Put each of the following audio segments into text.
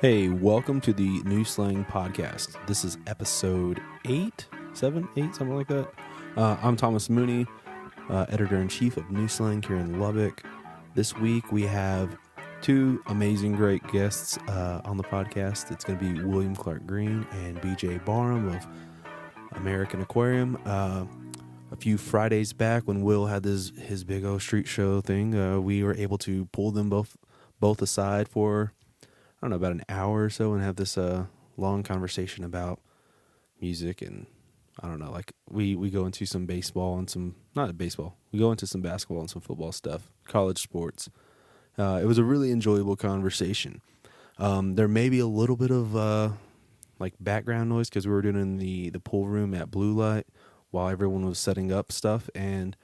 Hey, welcome to the New Slang podcast. This is episode 8, 7, 8, something like that. I'm Thomas Mooney, editor-in-chief of New Slang here in Lubbock. This week we have two amazing, great guests on the podcast. It's going to be William Clark Green and BJ Barham of American Aquarium. A few Fridays back when Will had his big old street show thing, we were able to pull them both aside for, I don't know, about an hour or so and have this long conversation about music. And I don't know, like we go into some baseball and some, not baseball, we go into some basketball and some football stuff, college sports. It was a really enjoyable conversation. There may be a little bit of like background noise because we were doing it in the pool room at Blue Light while everyone was setting up stuff, and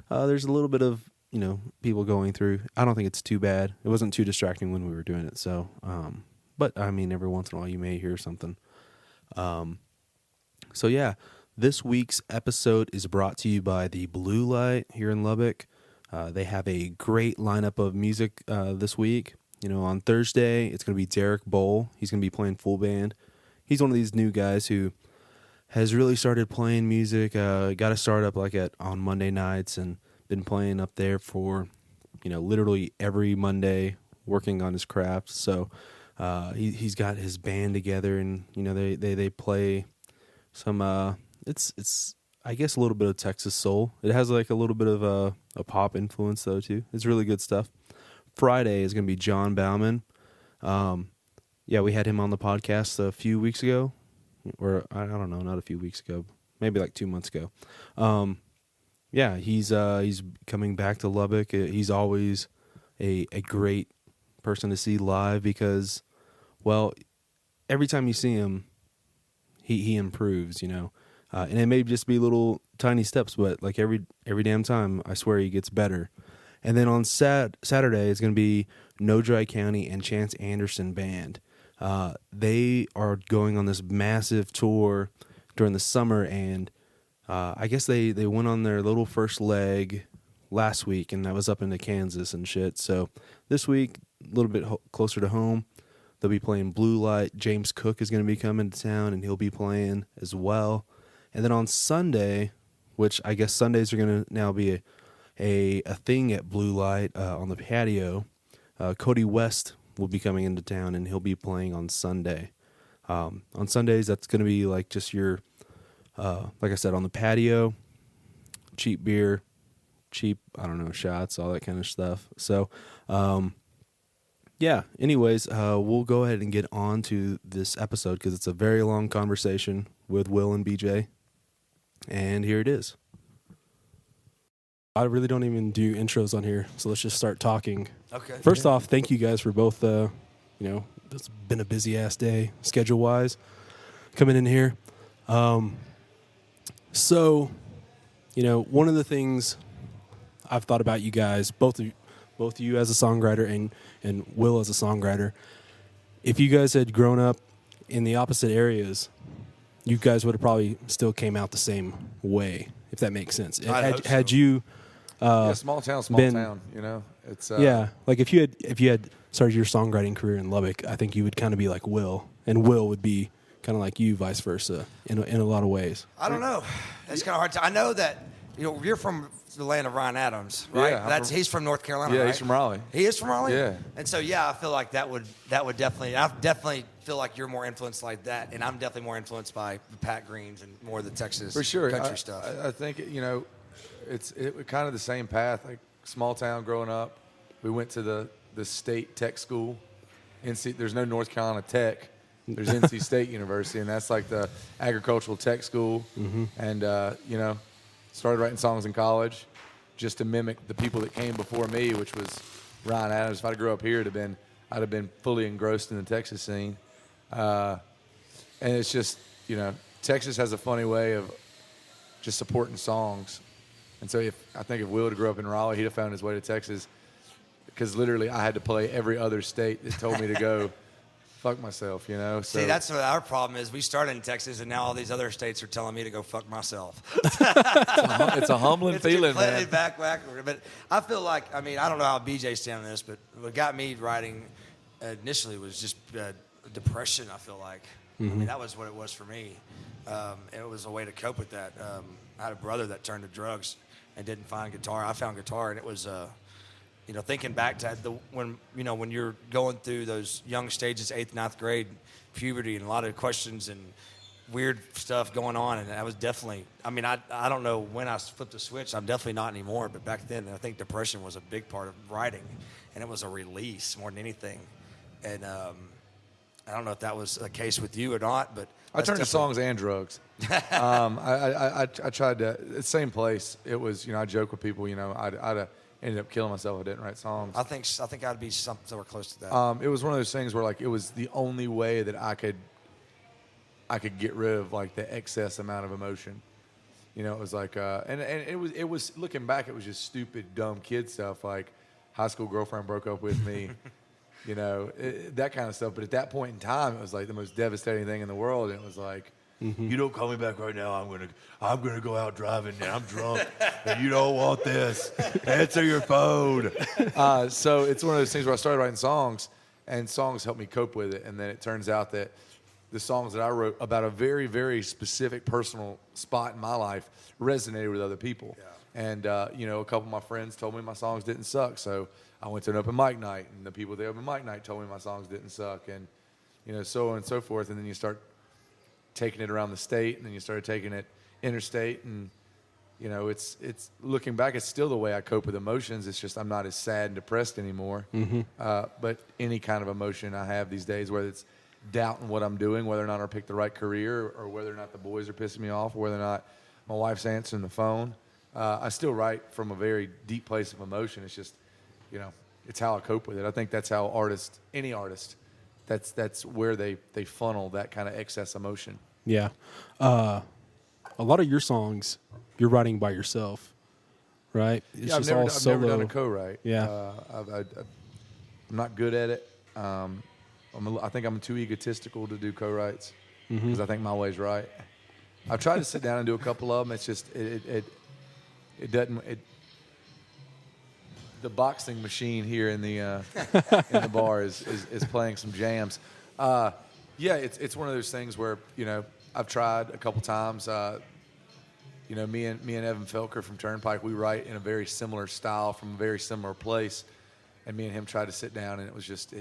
there's a little bit of, you know, people going through. I don't think it's too bad. It wasn't too distracting when we were doing it. So, but I mean, every once in a while you may hear something. So yeah, this week's episode is brought to you by the Blue Light here in Lubbock. They have a great lineup of music this week. You know, on Thursday, it's going to be Derek Bowl. He's going to be playing full band. He's one of these new guys who has really started playing music. Got to start up like on Monday nights and been playing up there for, you know, literally every Monday, working on his craft. So he's got his band together, and you know they play some. It's I guess a little bit of Texas soul. It has like a little bit of a pop influence though too. It's really good stuff. Friday is going to be John Bauman. Yeah, we had him on the podcast a few weeks ago, or I don't know, not a few weeks ago, maybe like 2 months ago. Yeah, he's coming back to Lubbock. He's always a great person to see live because, well, every time you see him, he improves, you know. And it may just be little tiny steps, but like every damn time, I swear he gets better. And then on Saturday, it's going to be No Dry County and Chance Anderson Band. They are going on this massive tour during the summer, and I guess they went on their little first leg last week, and that was up into Kansas and shit. So this week, a little bit closer to home, they'll be playing Blue Light. James Cook is going to be coming to town, and he'll be playing as well. And then on Sunday, which I guess Sundays are going to now be a thing at Blue Light on the patio, Cody West will be coming into town, and he'll be playing on Sunday. On Sundays, that's going to be like just your, like I said, on the patio, cheap beer, cheap, I don't know, shots, all that kind of stuff. So, yeah, anyways, we'll go ahead and get on to this episode because it's a very long conversation with Will and BJ. And here it is. I really don't even do intros on here, so let's just start talking. Okay. First off, thank you guys for both, you know, it's been a busy-ass day, schedule-wise, coming in here. So, you know, one of the things I've thought about you guys, both of you as a songwriter and Will as a songwriter, if you guys had grown up in the opposite areas, you guys would have probably still came out the same way, if that makes sense. Had you small town, you know. It's yeah, like if you had started your songwriting career in Lubbock, I think you would kind of be like Will, and Will would be kind of like you, vice versa, in a lot of ways. I don't know. It's kind of hard to. I know that, you know, you're from the land of Ryan Adams, right? Yeah, He's from North Carolina, yeah, right? he's from Raleigh. He is from Raleigh? Yeah. And so, yeah, I feel like that would definitely, I definitely feel like you're more influenced like that, and I'm definitely more influenced by the Pat Greens and more of the Texas For sure. country stuff. I think, you know, it kind of the same path, like small town growing up. We went to the state tech school. There's no North Carolina Tech. There's NC State University, and that's like the agricultural tech school. Mm-hmm. And, you know, started writing songs in college just to mimic the people that came before me, which was Ryan Adams. If I grew up here, I'd have been fully engrossed in the Texas scene. And it's just, you know, Texas has a funny way of just supporting songs. And so I think if Will had grew up in Raleigh, he'd have found his way to Texas, because literally I had to play every other state that told me to go fuck myself, you know. So, see, that's what our problem is. We started in Texas, and now all these other states are telling me to go fuck myself. it's a humbling feeling, man. Back. But I feel like, I mean, I don't know how BJ's stand on this, but what got me writing initially was just depression, I feel like. I mean, that was what it was for me. It was a way to cope with that. I had a brother that turned to drugs and didn't find guitar. I found guitar, and it was, thinking back to when you're going through those young stages, 8th, 9th grade, puberty, and a lot of questions and weird stuff going on. And I was definitely, I don't know when I flipped the switch. I'm definitely not anymore. But back then, I think depression was a big part of writing, and it was a release more than anything. And I don't know if that was the case with you or not, but I turned to songs and drugs. I tried to, same place. It was, I joke with people, I'd ended up killing myself if I didn't write songs. I think I'd be somewhere close to that. It was one of those things where, like, it was the only way that I could get rid of, like, the excess amount of emotion. It was like, and it was looking back, it was just stupid, dumb kid stuff, like high school girlfriend broke up with me, that kind of stuff. But at that point in time, it was like the most devastating thing in the world. And it was like, you don't call me back right now, I'm gonna go out driving and I'm drunk and you don't want this. Answer your phone. So it's one of those things where I started writing songs, and songs helped me cope with it. And then it turns out that the songs that I wrote about a very, very specific personal spot in my life resonated with other people. Yeah. And a couple of my friends told me my songs didn't suck, so I went to an open mic night, and the people at the open mic night told me my songs didn't suck, and so on and so forth. And then you start taking it around the state, and then you started taking it interstate, and it's looking back, it's still the way I cope with emotions. It's just I'm not as sad and depressed anymore. But any kind of emotion I have these days, whether it's doubting what I'm doing, whether or not I picked the right career, or whether or not the boys are pissing me off, or whether or not my wife's answering the phone, I still write from a very deep place of emotion. It's just, it's how I cope with it. I think that's how any artist, that's where they funnel that kind of excess emotion. Yeah. A lot of your songs, you're writing by yourself, right? It's I've never done a co-write. Yeah. I'm not good at it. I think I'm too egotistical to do co-writes because I think my way's right. I've tried to sit down and do a couple of them. It's just it doesn't. The boxing machine here in the bar is playing some jams. It's one of those things where I've tried a couple times. Me and Evan Felker from Turnpike, we write in a very similar style from a very similar place, and me and him tried to sit down, and it was just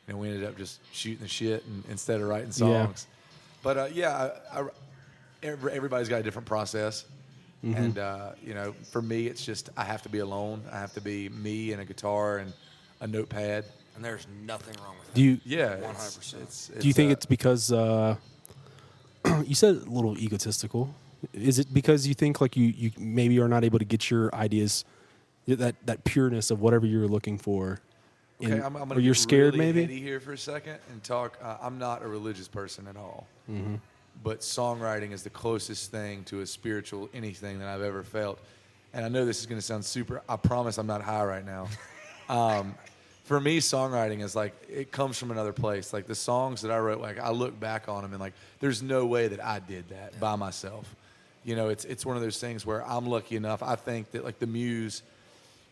we ended up just shooting the shit instead of writing songs. Yeah. But everybody's got a different process. And, for me, it's just I have to be alone. I have to be me and a guitar and a notepad. And there's nothing wrong with that. Do you? Yeah. 100%. Do you think it's because you said a little egotistical? Is it because you think like you maybe are not able to get your ideas, that pureness of whatever you're looking for? Okay, I'm going or you're scared really maybe? heady here for a second and talk. I'm not a religious person at all. But songwriting is the closest thing to a spiritual anything that I've ever felt. And I know this is going to sound super, I promise I'm not high right now. For me, songwriting is like, it comes from another place. Like the songs that I wrote, like I look back on them and like, there's no way that I did that by myself. It's one of those things where I'm lucky enough. I think that like the muse,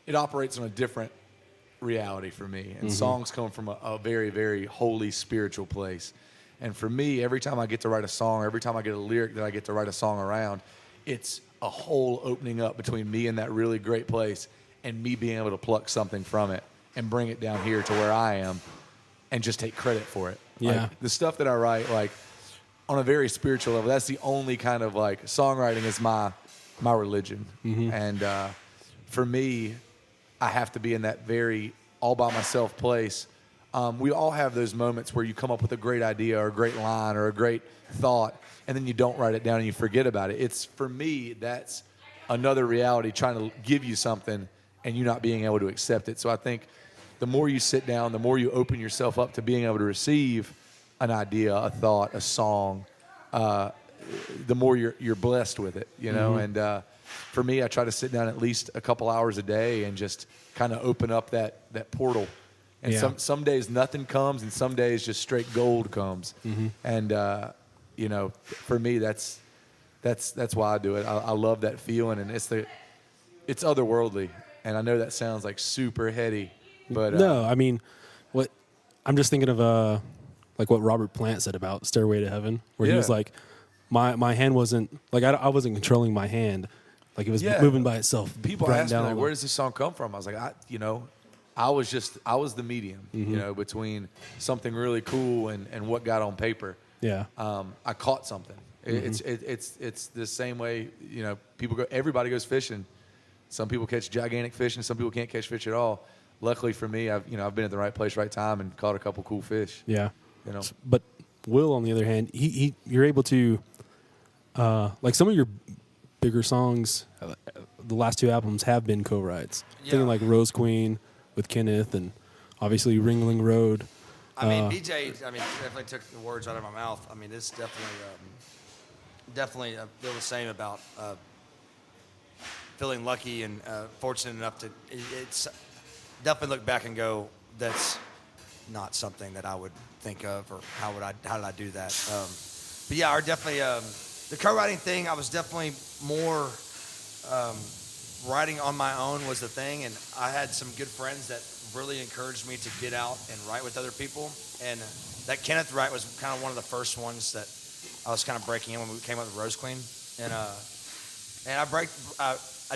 it operates on a different reality for me. And songs come from a very, very holy spiritual place. And for me, every time I get to write a song, or every time I get a lyric that I get to write a song around, it's a whole opening up between me and that really great place and me being able to pluck something from it and bring it down here to where I am and just take credit for it. Yeah. Like, the stuff that I write, like, on a very spiritual level, that's the only kind of, like, songwriting is my religion. And for me, I have to be in that very all-by-myself place. We all have those moments where you come up with a great idea or a great line or a great thought, and then you don't write it down and you forget about it. It's, for me, that's another reality trying to give you something and you not being able to accept it. So I think the more you sit down, the more you open yourself up to being able to receive an idea, a thought, a song, the more you're blessed with it, And for me, I try to sit down at least a couple hours a day and just kind of open up that portal. And some days nothing comes, and some days just straight gold comes. And for me, that's why I do it. I love that feeling, and it's otherworldly. And I know that sounds like super heady, but no, I mean, what I'm just thinking of like what Robert Plant said about Stairway to Heaven, where he Yeah. was like, my hand wasn't like I wasn't controlling my hand, like it was moving by itself. People writing ask me, down like, all where the- does this song come from? I was like, I was the medium, between something really cool and what got on paper. Yeah. I caught something. It's the same way, everybody goes fishing. Some people catch gigantic fish and some people can't catch fish at all. Luckily for me, I've been at the right place, right time, and caught a couple cool fish. Yeah. But Will, on the other hand, you're able to, like some of your bigger songs, the last two albums have been co-writes. Yeah. Thinking like Rose Queen with Kenneth, and obviously Ringling Road. I mean, BJ, definitely took the words out of my mouth. I mean, it's definitely feel the same about feeling lucky and fortunate enough to. It's definitely look back and go, that's not something that I would think of, or how did I do that? But yeah, definitely the co-writing thing. I was definitely more writing on my own was the thing, and I had some good friends that really encouraged me to get out and write with other people. And that Kenneth Wright was kind of one of the first ones that I was kind of breaking in when we came up with Rose Queen. And I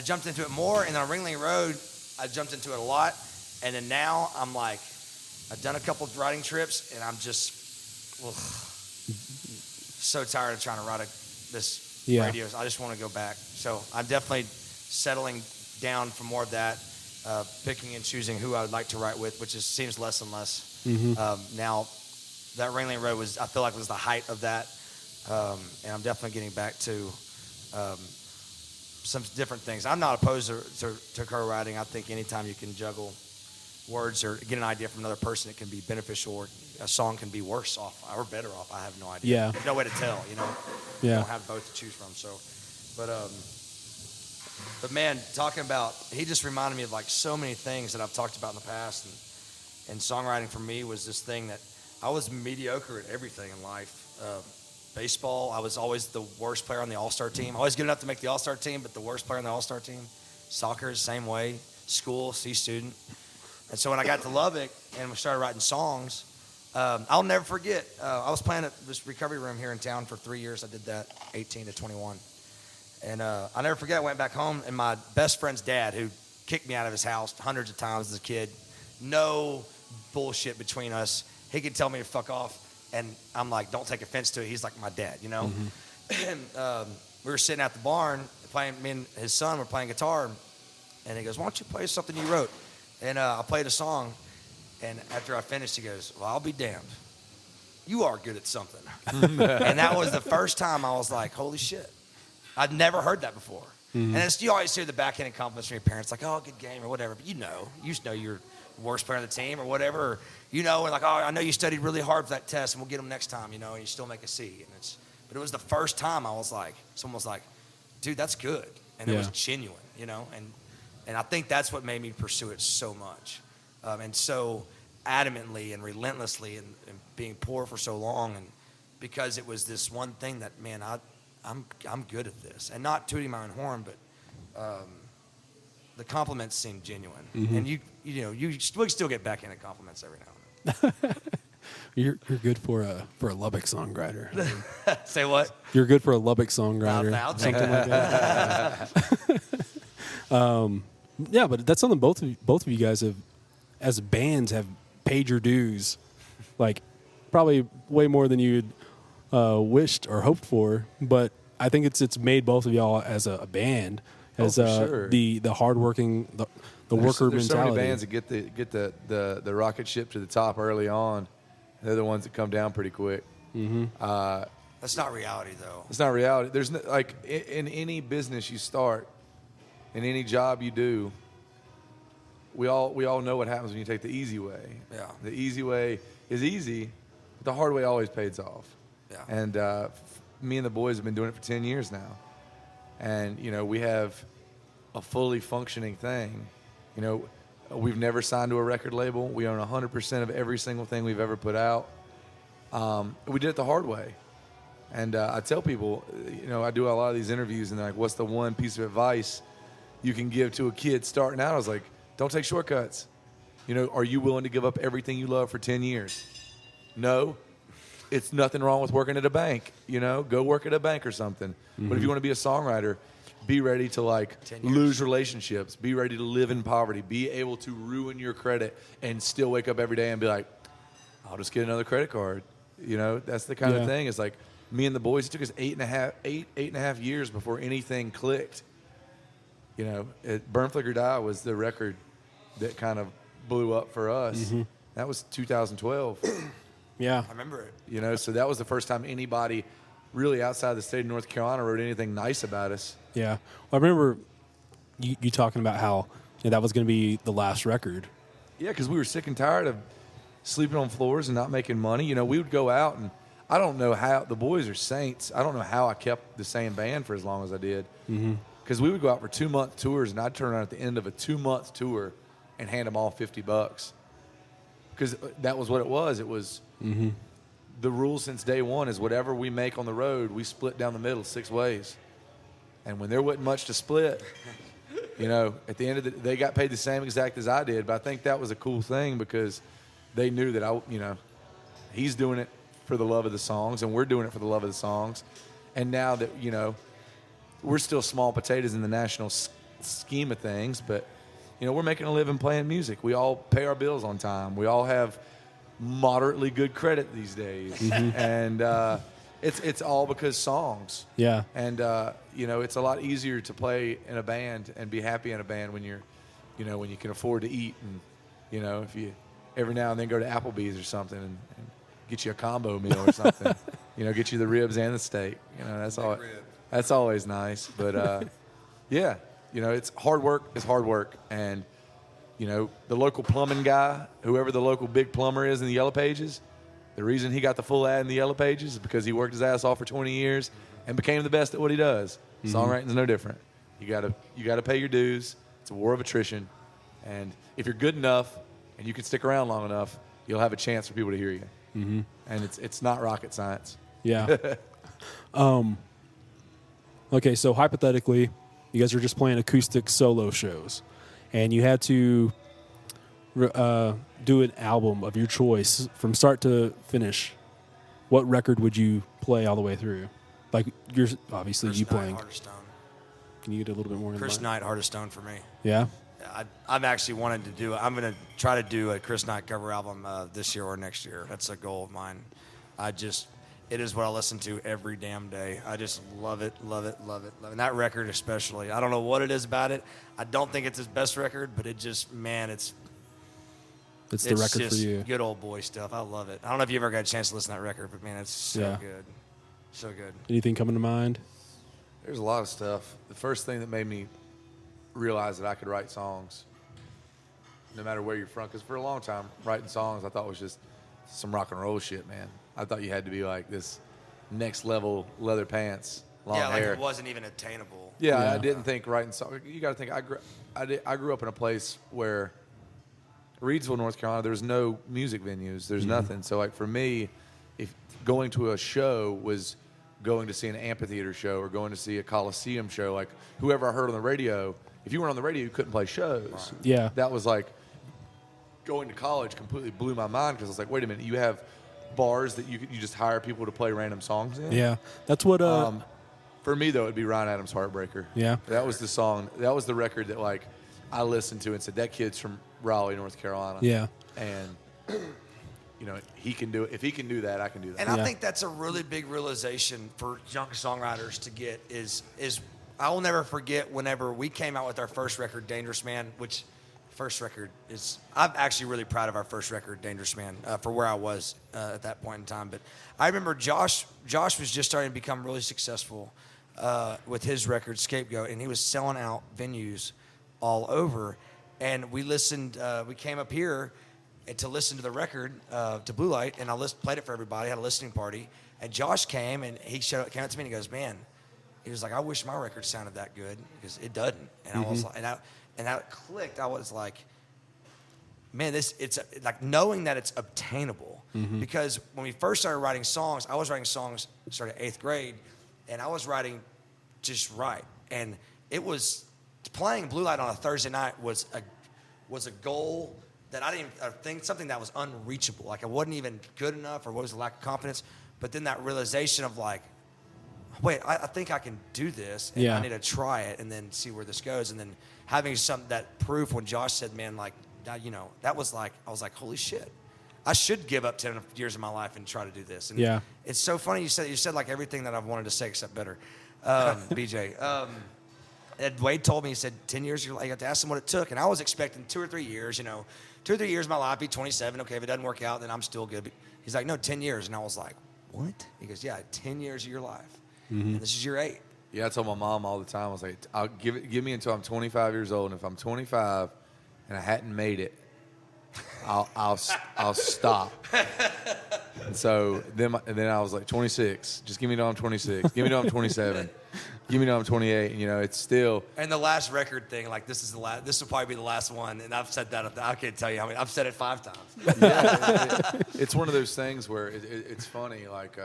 jumped into it more, and on Ringling Road, I jumped into it a lot. And then now I'm like, I've done a couple of writing trips, and I'm just so tired of trying to write this radio. I just want to go back. So I'm definitely settling down for more of that, picking and choosing who I would like to write with, which seems less and less. Now, that Ringling Road I feel like was the height of that, and I'm definitely getting back to some different things. I'm not opposed to co-writing. I think anytime you can juggle words or get an idea from another person, it can be beneficial, or a song can be worse off or better off. I have no idea. Yeah. There's no way to tell, Yeah. You don't have both to choose from. So, but man, talking about, he just reminded me of like so many things that I've talked about in the past, and songwriting for me was this thing that I was mediocre at everything in life. Baseball, I was always the worst player on the all-star team. Always good enough to make the all-star team, but the worst player on the all-star team. Soccer, same way. School, C student. And so when I got to Lubbock and we started writing songs, I'll never forget. I was playing at this recovery room here in town for 3 years. I did that, 18 to 21. And I'll never forget, I went back home, and my best friend's dad, who kicked me out of his house hundreds of times as a kid, no bullshit between us. He could tell me to fuck off, and I'm like, don't take offense to it. He's like my dad, And we were sitting at the barn, me and his son were playing guitar, and he goes, why don't you play something you wrote? And I played a song, and after I finished, he goes, well, I'll be damned. You are good at something. And that was the first time I was like, holy shit. I'd never heard that before. And you always hear the backhanded compliments from your parents, like, oh, good game or whatever. But you know you're the worst player on the team or whatever. Or, and like, oh, I know you studied really hard for that test, and we'll get them next time, and you still make a C. But it was the first time I was like, someone was like, dude, that's good. And it was genuine, And I think that's what made me pursue it so much, and so adamantly and relentlessly, and being poor for so long, and because it was this one thing that, man, I'm good at this, and not tooting my own horn, but the compliments seem genuine, and you still get backhanded compliments every now and then. You're good for a Lubbock songwriter. Say what? You're good for a Lubbock songwriter. I'll take something like that. Yeah, but that's something both of you guys have, as bands, have paid your dues, like probably way more than you'd wished or hoped for. But I think it's made both of y'all as a band, as sure. the hardworking, the worker there's mentality. So many bands that get the rocket ship to the top early on. They're the ones that come down pretty quick. That's not reality, though. It's not reality. There's no, like in any business you start, in any job you do, we all know what happens when you take the easy way. Yeah. The easy way is easy, but the hard way always pays off. Yeah. And me and the boys have been doing it for 10 years now. And, we have a fully functioning thing. We've never signed to a record label. We own 100% of every single thing we've ever put out. We did it the hard way. And I tell people, I do a lot of these interviews, and they're like, what's the one piece of advice you can give to a kid starting out? I was like, don't take shortcuts. Are you willing to give up everything you love for 10 years? No? it's nothing wrong with working at a bank. Go work at a bank or something. But if you want to be a songwriter, be ready to like 10 years. lose relationships. Be ready to live in poverty. Be able to ruin your credit and still wake up every day and be like, I'll just get another credit card. That's the kind of thing. It's like me and the boys. It took us eight and a half years before anything clicked. Burn Flicker Die was the record that kind of blew up for us. That was 2012. Yeah. I remember it. So that was the first time anybody really outside the state of North Carolina wrote anything nice about us. Yeah. Well, I remember you talking about how that was going to be the last record. Yeah, because we were sick and tired of sleeping on floors and not making money. We would go out, and I don't know how – the boys are saints. I don't know how I kept the same band for as long as I did. Because we would go out for 2-month tours, and I'd turn around at the end of a 2-month tour and hand them all $50. Because that was what it was. It was the rule since day one is whatever we make on the road, we split down the middle 6 ways. And when there wasn't much to split, at the end of they got paid the same exact as I did. But I think that was a cool thing because they knew that he's doing it for the love of the songs, and we're doing it for the love of the songs. And now that, we're still small potatoes in the national scheme of things, but we're making a living playing music. We all pay our bills on time. We all have moderately good credit these days, and it's all because songs. Yeah. And it's a lot easier to play in a band and be happy in a band when when you can afford to eat, and if you every now and then go to Applebee's or something and get you a combo meal or something, get you the ribs and the steak. That's always nice. But yeah. It's hard work is hard work. And, the local plumbing guy, whoever the local big plumber is in the Yellow Pages, the reason he got the full ad in the Yellow Pages is because he worked his ass off for 20 years and became the best at what he does. Songwriting's no different. You gotta pay your dues. It's a war of attrition. And if you're good enough and you can stick around long enough, you'll have a chance for people to hear you. And it's not rocket science. Yeah. Okay, so hypothetically, you guys are just playing acoustic solo shows, and you had to do an album of your choice from start to finish. What record would you play all the way through? Like, you're obviously First you Night, playing. Heart of Stone. Can you get a little bit more? Chris Knight, Heart of Stone for me. Yeah. I've actually wanted to do. I'm going to try to do a Chris Knight cover album this year or next year. That's a goal of mine. It is what I listen to every damn day. I just love it, love it, love it, love it. And that record especially. I don't know what it is about it. I don't think it's his best record, but it just, man, it's the record for you. Good old boy stuff. I love it. I don't know if you ever got a chance to listen to that record, but man, it's so good. So good. Anything coming to mind? There's a lot of stuff. The first thing that made me realize that I could write songs, no matter where you're from, because for a long time, writing songs I thought was just some rock and roll shit, man. I thought you had to be like this next level leather pants, long hair. Yeah, like it wasn't even attainable. Yeah, I didn't think writing songs. You got to think. I grew up in a place where Reidsville, North Carolina, there's no music venues. There's nothing. So like for me, if going to a show was going to see an amphitheater show or going to see a Coliseum show, like whoever I heard on the radio, if you weren't on the radio, you couldn't play shows. Right. Yeah. That was like going to college completely blew my mind because I was like, wait a minute, you have bars that you just hire people to play random songs in? Yeah. That's what for me though, it'd be Ryan Adams' Heartbreaker. Yeah. That was the song. That was the record that like I listened to and said, that kid's from Raleigh, North Carolina. Yeah. And he can do it. If he can do that, I can do that. And I think that's a really big realization for young songwriters to get is I will never forget whenever we came out with our first record, Dangerous Man, which first record is, I'm actually really proud of our first record, Dangerous Man, for where I was at that point in time. But I remember Josh was just starting to become really successful with his record, Scapegoat, and he was selling out venues all over. And we listened, we came up here to listen to the record, to Blue Light, and I played it for everybody, had a listening party. And Josh came, and he came up to me, and he goes, man, he was like, I wish my record sounded that good, because it doesn't. And I was like, and that clicked. I was like, man, it's like knowing that it's obtainable. Because when we first started writing songs, I was writing songs, started 8th grade, and I was writing just right. And it was, playing Blue Light on a Thursday night was a goal that I didn't think something that was unreachable. Like I wasn't even good enough, or what was the lack of confidence. But then that realization of like, wait, I think I can do this, and I need to try it and then see where this goes. And then having that proof when Josh said, man, like, you know, that was like, I was like, holy shit. I should give up 10 years of my life and try to do this. And it's so funny you said like everything that I've wanted to say except better, BJ. And Wade told me, he said, 10 years, you have to ask him what it took. And I was expecting 2 or 3 years, you know, 2 or 3 years of my life, be 27. Okay, if it doesn't work out, then I'm still good. But he's like, no, 10 years. And I was like, what? He goes, yeah, 10 years of your life. And this is your 8. Yeah, I told my mom all the time, I was like, I'll give me until I'm 25 years old. And if I'm 25 and I hadn't made it, I'll stop. And so then I was like 26. Just give me till I'm 26. Give me till I'm 27. Give me till I'm 28. And, you know, it's still. And the last record thing, like this is the last. This will probably be the last one. And I've said that. I can't tell you how many. I've said it 5 times. Yeah, it's one of those things where it's funny, like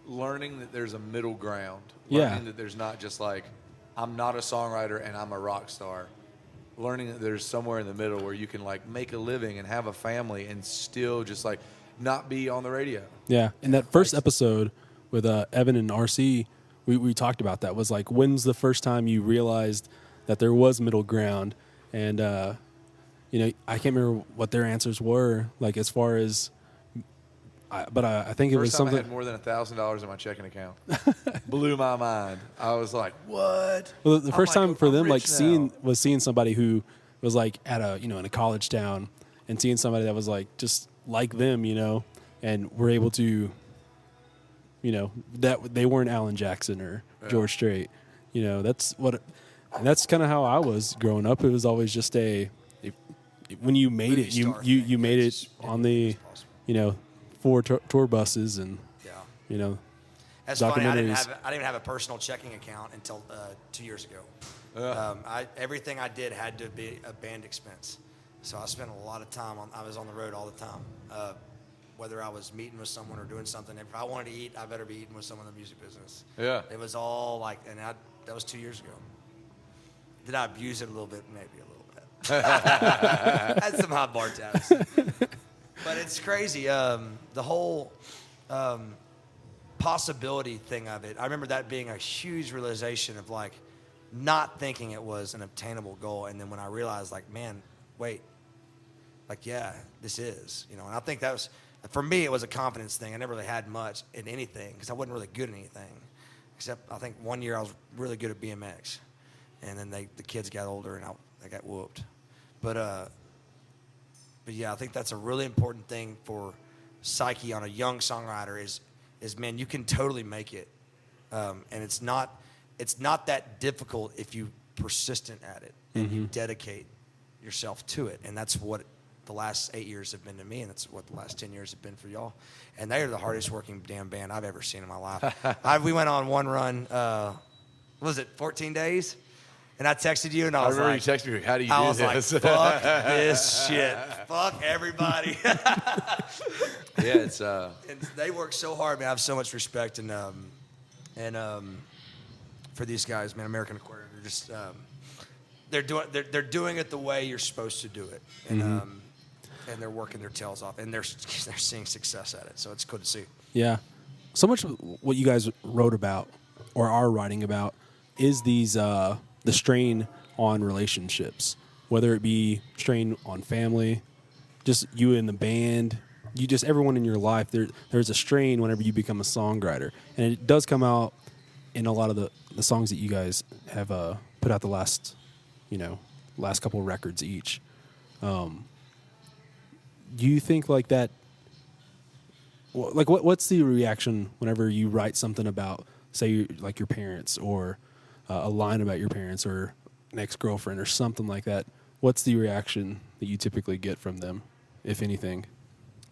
learning that there's a middle ground. Learning that there's not just like, I'm not a songwriter and I'm a rock star. Learning that there's somewhere in the middle where you can like make a living and have a family and still just like not be on the radio. Yeah. In that first episode with Evan and RC, we talked about that. Was like, when's the first time you realized that there was middle ground? And, you know, I can't remember what their answers were, like as far as, but I think it was something. I had more than $1,000 in my checking account. Blew my mind. I was like, "What?" Well, the first time for them, like seeing somebody who was like at a, you know, in a college town, and seeing somebody that was like just like them, you know, and were able to, you know, that they weren't Alan Jackson or George Strait, you know, that's kind of how I was growing up. It was always just when you made it, you made it on the, you know, 4 tour buses and, you know, that's documentaries. Funny. I didn't even have a personal checking account until 2 years ago. Everything I did had to be a band expense. So I spent a lot of time I was on the road all the time. Whether I was meeting with someone or doing something. If I wanted to eat, I better be eating with someone in the music business. Yeah. It was all like, and that was 2 years ago. Did I abuse it a little bit? Maybe a little bit. Had some hot bar tabs. But it's crazy. The whole possibility thing of it, I remember that being a huge realization of like not thinking it was an obtainable goal. And then when I realized like, man, wait, like, yeah, this is, you know, and I think that was, for me, it was a confidence thing. I never really had much in anything because I wasn't really good at anything. Except I think one year I was really good at BMX. And then the kids got older and I got whooped. But yeah, I think that's a really important thing for psyche on a young songwriter is man, you can totally make it. And it's not that difficult if you persistent at it and you dedicate yourself to it. And that's what the last 8 years have been to me, and that's what the last 10 years have been for y'all. And they are the hardest working damn band I've ever seen in my life. We went on one run, what was it, 14 days? And I texted you, and I was remember like, you texted me, how do you do this? I was like, fuck this shit. Fuck everybody. Yeah, it's... And they work so hard, man. I have so much respect and for these guys, man. American Aquarium, they're just they're doing it the way you're supposed to do it, and they're working their tails off, and they're seeing success at it. So it's good to see. Yeah, so much of what you guys wrote about or are writing about is these the strain on relationships, whether it be strain on family, just you and the band. You just everyone in your life. There's a strain whenever you become a songwriter, and it does come out in a lot of the songs that you guys have put out the last couple of records each. Do you think like that? Like what's the reaction whenever you write something about, say, like your parents or a line about your parents or an ex-girlfriend or something like that? What's the reaction that you typically get from them, if anything?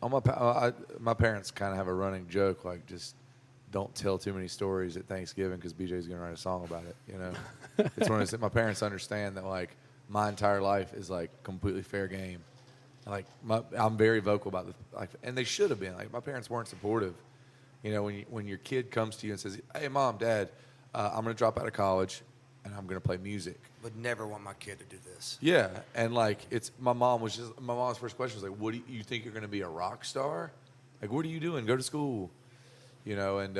My parents kind of have a running joke, like, just don't tell too many stories at Thanksgiving because BJ's going to write a song about it, you know? It's one of those, my parents understand that, like, my entire life is, like, completely fair game. Like, I'm very vocal about and they should have been. Like, my parents weren't supportive. You know, when your kid comes to you and says, hey, Mom, Dad, I'm going to drop out of college. and I'm going to play music. Would never want my kid to do this. Yeah, and like my mom's first question was like, "What do you think you're going to be a rock star? Like, what are you doing? Go to school, you know?" And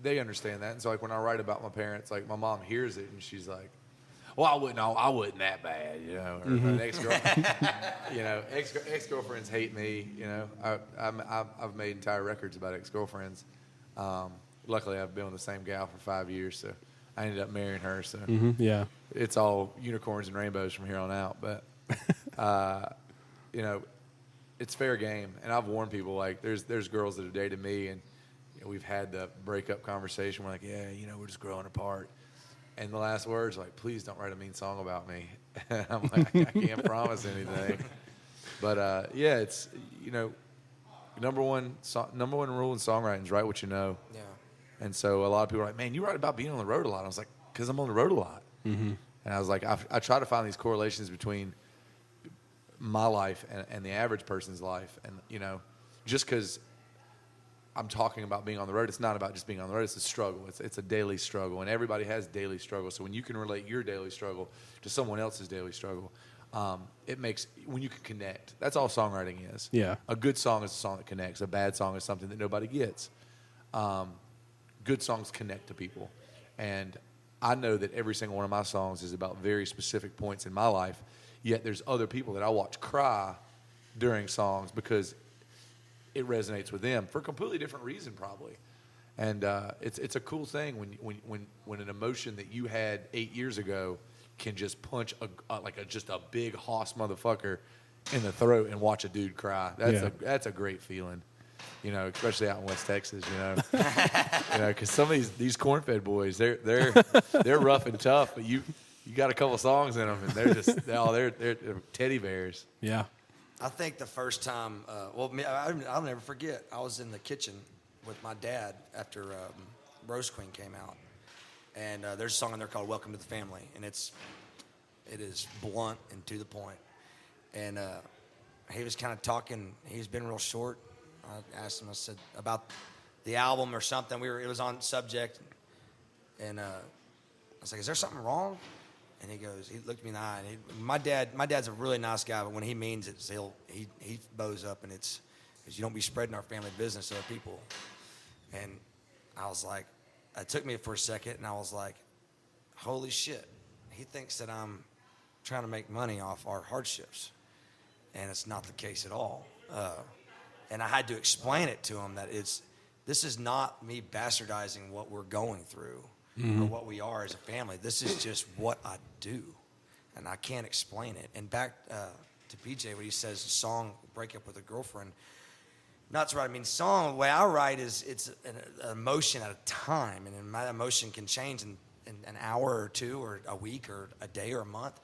they understand that. And so like when I write about my parents, like my mom hears it and she's like, "Well, I wasn't that bad, you know." Or an ex-girlfriend, you know, ex-girlfriends hate me, you know. I've made entire records about ex-girlfriends. Luckily, I've been with the same gal for 5 years, so I ended up marrying her. So Yeah. it's all unicorns and rainbows from here on out. But you know, it's fair game. And I've warned people, like there's girls that have dated me, and you know, we've had the breakup conversation. We're like, yeah, you know, we're just growing apart. And the last words are like, please don't write a mean song about me. And I'm like, I can't promise anything. But yeah, it's, you know, number one rule in songwriting is write what you know. Yeah. And so a lot of people are like, man, you write about being on the road a lot. I was like, because I'm on the road a lot. Mm-hmm. And I was like, I try to find these correlations between my life and the average person's life. And, you know, just because I'm talking about being on the road, it's not about just being on the road. It's a struggle. It's a daily struggle. And everybody has daily struggle. So when you can relate your daily struggle to someone else's daily struggle, it makes, when you can connect. That's all songwriting is. Yeah. A good song is a song that connects. A bad song is something that nobody gets. Good songs connect to people. And I know that every single one of my songs is about very specific points in my life, yet there's other people that I watch cry during songs because it resonates with them for a completely different reason probably. And it's a cool thing when an emotion that you had 8 years ago can just punch just a big hoss motherfucker in the throat and watch a dude cry. That's a great feeling. You know, especially out in West Texas, you know, because some of these corn-fed boys, they're rough and tough, but you got a couple songs in them, and they're just they're teddy bears. Yeah. I think the first time, I'll never forget. I was in the kitchen with my dad after Rose Queen came out, and there's a song in there called "Welcome to the Family," and it is blunt and to the point. And he was kind of talking. He's been real short. I asked him, I said, about the album or something. It was on subject. And I was like, is there something wrong? And he looked me in the eye. And my dad's a really nice guy, but when he means it, he bows up, and it's you don't be spreading our family business to other people. And I was like, it took me for a second, and I was like, holy shit. He thinks that I'm trying to make money off our hardships. And it's not the case at all. And I had to explain it to him that this is not me bastardizing what we're going through or what we are as a family. This is just what I do, and I can't explain it. And back to PJ, when he says a song, break up with a girlfriend, not to write. I mean, song, the way I write is it's an emotion at a time, and my emotion can change in an hour or two or a week or a day or a month.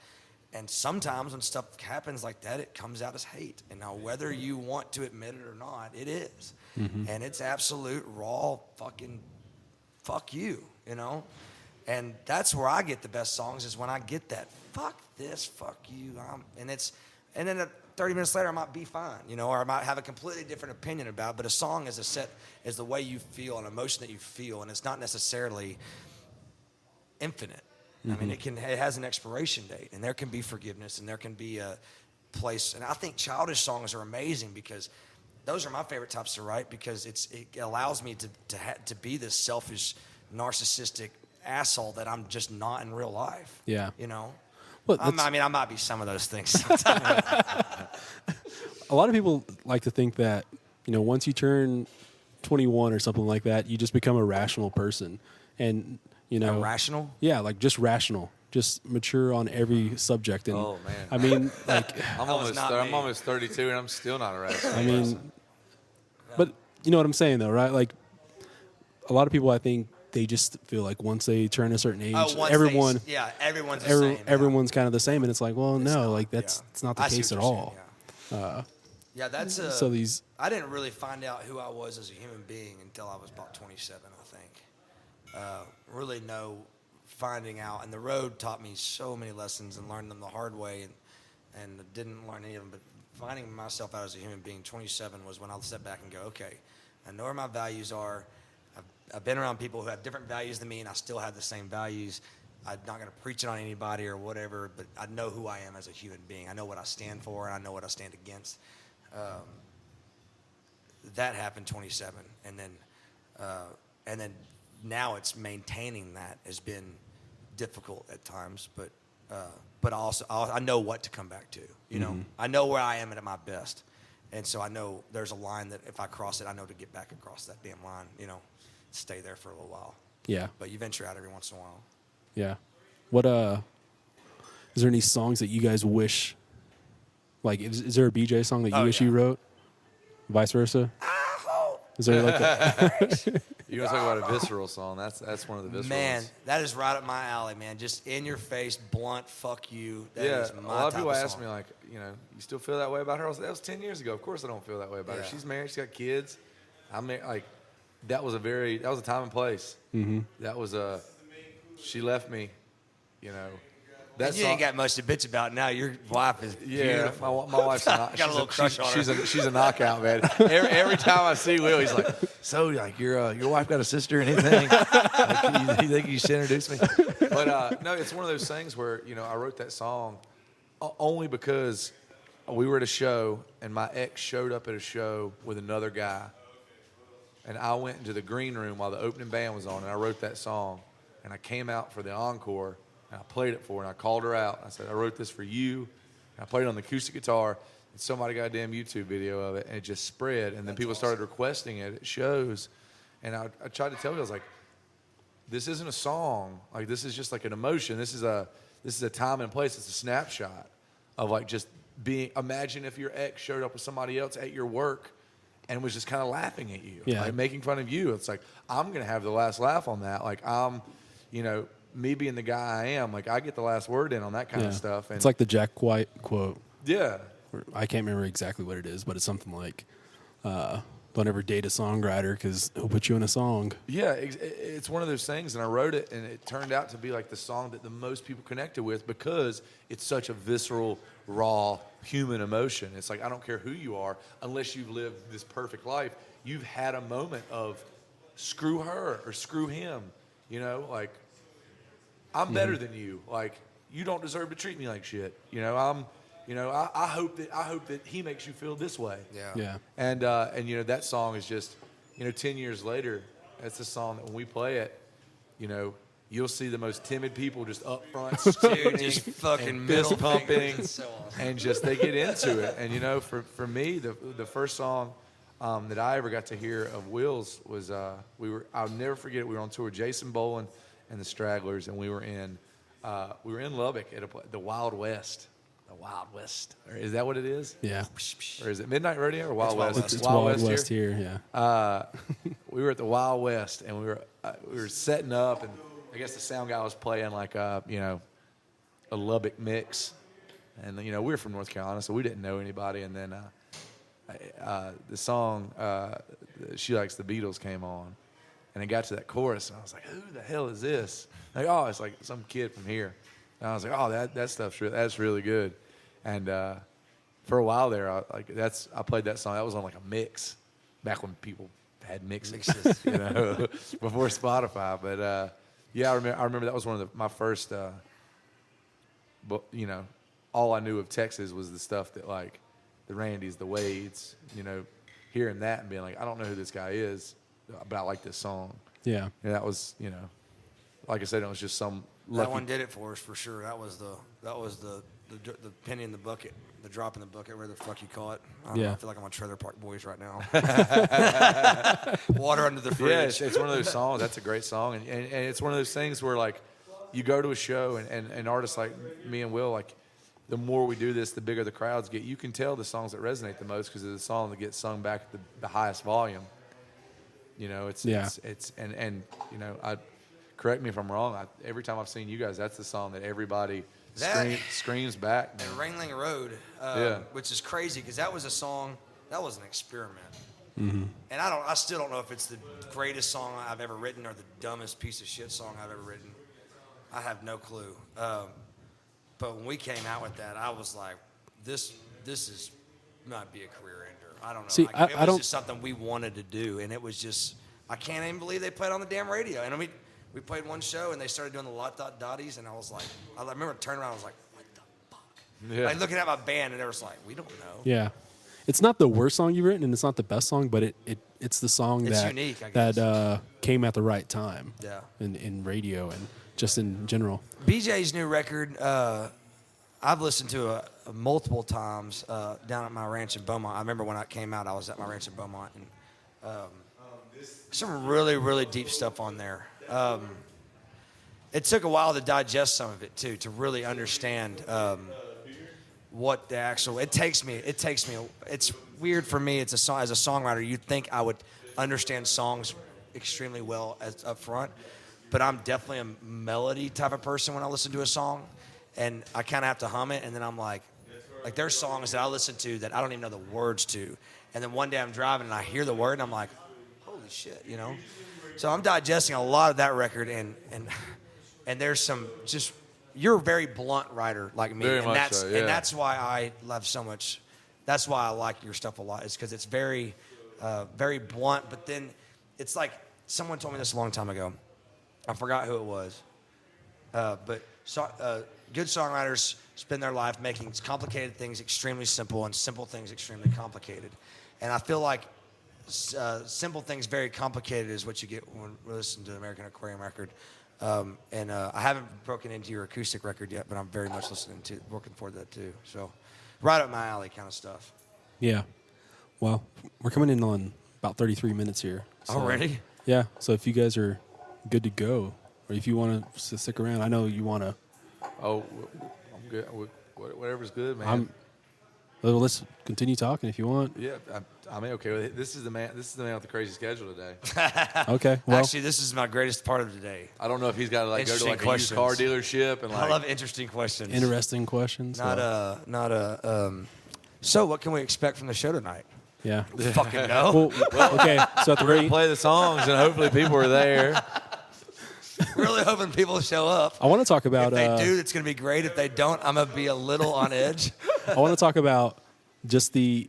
And sometimes when stuff happens like that, it comes out as hate. And now whether you want to admit it or not, it is. Mm-hmm. And it's absolute raw fucking fuck you, you know? And that's where I get the best songs, is when I get that fuck this, fuck you. And then 30 minutes later I might be fine, you know, or I might have a completely different opinion about it. But a song is the way you feel, an emotion that you feel, and it's not necessarily infinite. I mean, it has an expiration date, and there can be forgiveness, and there can be a place. And I think childish songs are amazing because those are my favorite types to write, because it allows me to be this selfish, narcissistic asshole that I'm just not in real life. Yeah. You know? Well, I might be some of those things sometimes. A lot of people like to think that, you know, once you turn 21 or something like that, you just become a rational person. And you know, rational? Yeah, like just rational, just mature on every subject. And oh man, I mean, like I'm almost 32, and I'm still not a rational. I mean, but you know what I'm saying, though, right? Like a lot of people, I think they just feel like once they turn a certain age, everyone's the same. Everyone's kind of the same, and it's like, well, no, like it's not the case at all. Saying, yeah, that's so these. I didn't really find out who I was as a human being until I was about 27, I think. Really finding out, and the road taught me so many lessons and learned them the hard way, and didn't learn any of them, but finding myself out as a human being, 27 was when I sat back and go, okay, I know where my values are, I've been around people who have different values than me, and I still have the same values. I'm not going to preach it on anybody or whatever, but I know who I am as a human being. I know what I stand for, and I know what I stand against. That happened 27, and then now it's maintaining that has been difficult at times, but also I know what to come back to. You know, I know where I am at my best, and so I know there's a line that if I cross it, I know to get back across that damn line. You know, stay there for a little while. Yeah. But you venture out every once in a while. Yeah. What is there any songs that you guys wish, like, is there a BJ song that you wish you wrote? Vice versa? Is there like You want to talk about a visceral song? That's one of the visceral Man, ones. that is right up my alley, man. Just in your face, blunt, fuck you. That Yeah, is a my lot of type people ask song. me, like, you know, you still feel that way about her? I was like, that was 10 years ago. Of course I don't feel that way about her. Yeah. She's married. She's got kids. I mean, like, that was a time and place. That was she left me, you know. And you ain't got much to bitch about now. Your wife is beautiful. my wife's Got a little crush on her. She's a knockout, man. Every time I see Will, he's like, so, like, your wife got a sister or anything? Like, you think you should introduce me? But, no, it's one of those things where, you know, I wrote that song only because we were at a show, and my ex showed up at a show with another guy. And I went into the green room while the opening band was on, and I wrote that song. And I came out for the encore, and I played it for her, and I called her out. I said, I wrote this for you. And I played it on the acoustic guitar, and somebody got a damn YouTube video of it, and it just spread. And then people started requesting it at shows. And I tried to tell you, I was like, this isn't a song. Like, this is just like an emotion. This is a time and place. It's a snapshot of, like, just being. Imagine if your ex showed up with somebody else at your work and was just kind of laughing at you, like making fun of you. It's like, I'm going to have the last laugh on that. Like, you know, me being the guy I am, like, I get the last word in on that kind of stuff. And it's like the Jack White quote. Yeah. I can't remember exactly what it is, but it's something like, don't ever date a songwriter because he'll put you in a song. Yeah, it's one of those things, and I wrote it, and it turned out to be like the song that the most people connected with because it's such a visceral, raw, human emotion. It's like, I don't care who you are, unless you've lived this perfect life, you've had a moment of screw her or screw him, you know, like, I'm better than you. Like, you don't deserve to treat me like shit. You know, I hope that he makes you feel this way. Yeah. And you know, that song is just, you know, 10 years later, that's a song that when we play it, you know, you'll see the most timid people just up front, Dude, just fucking fist pumping, so awesome. and just they get into it. And you know, for me, the first song that I ever got to hear of Will's was I'll never forget it. We were on tour with Jason Boland and the Stragglers, and we were in Lubbock at the Wild West. The Wild West. Or is that what it is? Yeah. Or is it Midnight Rodeo or Wild West? It's Wild West here. Yeah. We were at the Wild West, and we were setting up, and I guess the sound guy was playing like a Lubbock mix, and you know, we were from North Carolina, so we didn't know anybody, and then the song "She Likes the Beatles" came on, and it got to that chorus, and I was like, "Who the hell is this?" Like, oh, it's like some kid from here. And I was like, "Oh, that stuff's that's really good." And for a while there, I played that song. That was on like a mix, back when people had mixes, you know, before Spotify. But yeah, I remember that was one of my first. But you know, all I knew of Texas was the stuff that like the Randys, the Wades, you know, hearing that and being like, I don't know who this guy is, but I like this song. Yeah. And that was, you know, like I said, it was just some lucky. That one did it for us for sure. That was the penny in the bucket, the drop in the bucket, whatever the fuck you call it. I don't know, I feel like I'm on Trailer Park Boys right now. Water under the fridge. Yeah, it's one of those songs. That's a great song, and it's one of those things where like you go to a show and artists like me and Will, like the more we do this, the bigger the crowds get. You can tell the songs that resonate the most because it's the song that gets sung back at the highest volume. You know, it's you know, correct me if I'm wrong. Every time I've seen you guys, that's the song that everybody screams back. And Ringling Road, which is crazy because that was a song, that was an experiment. Mm-hmm. And I still don't know if it's the greatest song I've ever written or the dumbest piece of shit song I've ever written. I have no clue. But when we came out with that, I was like, this might be a career ender. I don't know. See, it was just something we wanted to do, and it was just, I can't even believe they played on the damn radio. And we played one show, and they started doing the Lot Dot Dotties, and I was like, I remember turning around, I was like, what the fuck? Yeah. Like looking at my band, and they was like, we don't know. Yeah. It's not the worst song you've written, and it's not the best song, but it's the song It's that unique, I guess. that came at the right time. Yeah. In radio and just in general. BJ's new record, I've listened to multiple times down at my ranch in Beaumont. I remember when it came out, I was at my ranch in Beaumont, and some really, really deep stuff on there. It took a while to digest some of it too, to really understand what the actual. It takes me. It's weird for me. It's a song as a songwriter. You'd think I would understand songs extremely well up front, but I'm definitely a melody type of person when I listen to a song, and I kind of have to hum it, and then I'm like there's songs that I listen to that I don't even know the words to, and then one day I'm driving and I hear the word and I'm like, holy shit, you know. So I'm digesting a lot of that record, and there's some just. You're a very blunt writer like me, Very much so, yeah. and that's why I love so much. That's why I like your stuff a lot. Is because it's very, very blunt. But then it's like someone told me this a long time ago. I forgot who it was, but good songwriters spend their life making complicated things extremely simple and simple things extremely complicated. And I feel like simple things very complicated is what you get when we listen to the American Aquarium record. I haven't broken into your acoustic record yet, but I'm very much looking forward to that too. So, right up my alley kind of stuff. Yeah. Well, we're coming in on about 33 minutes here. So, Already? Yeah. So if you guys are good to go, or if you want to stick around, I know you want to. Oh, I'm good. Whatever's good, man. Well, let's continue talking if you want. Yeah, I'm okay with it. This is the man with the crazy schedule today. Okay. Well, Actually, this is my greatest part of today. I don't know if he's got to go to Interesting like a used car questions. dealership and like. I love interesting questions. interesting questions. So, what can we expect from the show tonight? Yeah. Fucking know. Well, okay. So at the We're gonna very, play the songs and hopefully people are there. Really hoping people show up. I want to talk about. If they do, it's going to be great. If they don't, I'm going to be a little on edge. I want to talk about just the,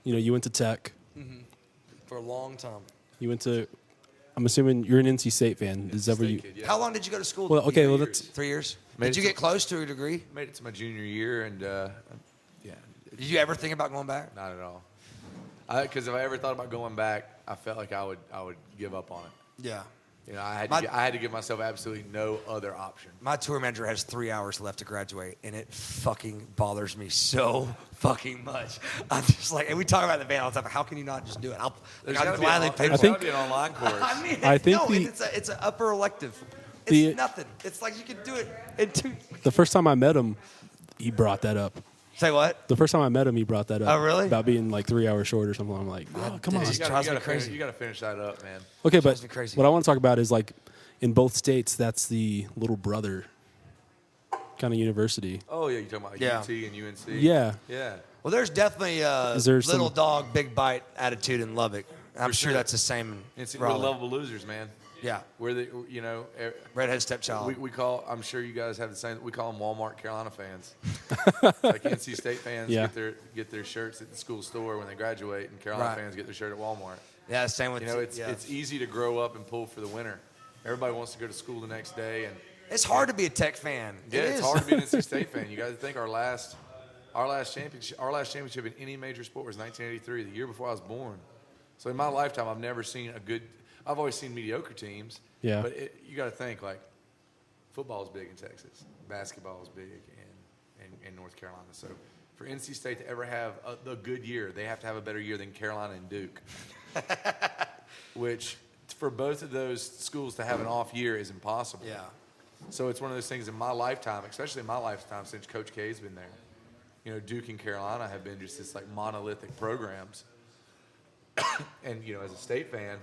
you went to Tech. For a long time. You went to. I'm assuming you're an NC State fan. Is that where you? Kid, yeah. How long did you go to school? Well, okay. Well, 3 that's 3 years. Made Did it you to- get close to a degree? Made it to my junior year and yeah, Did you ever think about going back? not at all. Because if I ever thought about going back, I felt like I would give up on it. Yeah. I My- had to give myself absolutely no other option. My tour manager has 3 hours left to graduate, and it fucking bothers me so fucking much. I'm just like, and we talk about the band all the time. How can you not just do it? I'll gladly pay There's for got it. to be an online course. I mean, I think no, the- it's an upper elective. It's The- nothing. It's like you can do it in 2. the first time I met him, he brought that up. Say what? The first time I met him, he brought that up. Oh, really? About being like 3 hours short or something. I'm like, oh, come on. It just drives me crazy. You got to finish that up, man. Okay, drives but me crazy. what I want to talk about is like in both states, that's the little brother kind of university. Oh yeah, you talking about like Yeah. UT and UNC? Yeah. Yeah. Well, there's definitely a Is there little some- dog, big bite attitude in Lubbock. I'm For sure sure. that's the same in We're Raleigh. lovable losers, man. Yeah. We're the Redhead stepchild. we call. I'm sure you guys have the same. We call them Walmart Carolina fans. Like NC State fans Yeah. get their shirts at the school store when they graduate, and Carolina Right. fans get their shirt at Walmart. Yeah, same with It's easy to grow up and pull for the winter. Everybody wants to go to school the next day, and It's hard to be a Tech fan. yeah, It it's is. hard to be an NC State fan. You guys think our last championship in any major sport was 1983, the year before I was born. So in my lifetime, I've never seen I've always seen mediocre teams. Yeah. But you got to think like football is big in Texas, basketball is big in North Carolina. So for NC State to ever have a good year, they have to have a better year than Carolina and Duke. Which for both of those schools to have an off year is impossible. Yeah. So it's one of those things in my lifetime, especially in my lifetime since Coach K's been there. Duke and Carolina have been just this like monolithic programs. And as a State fan,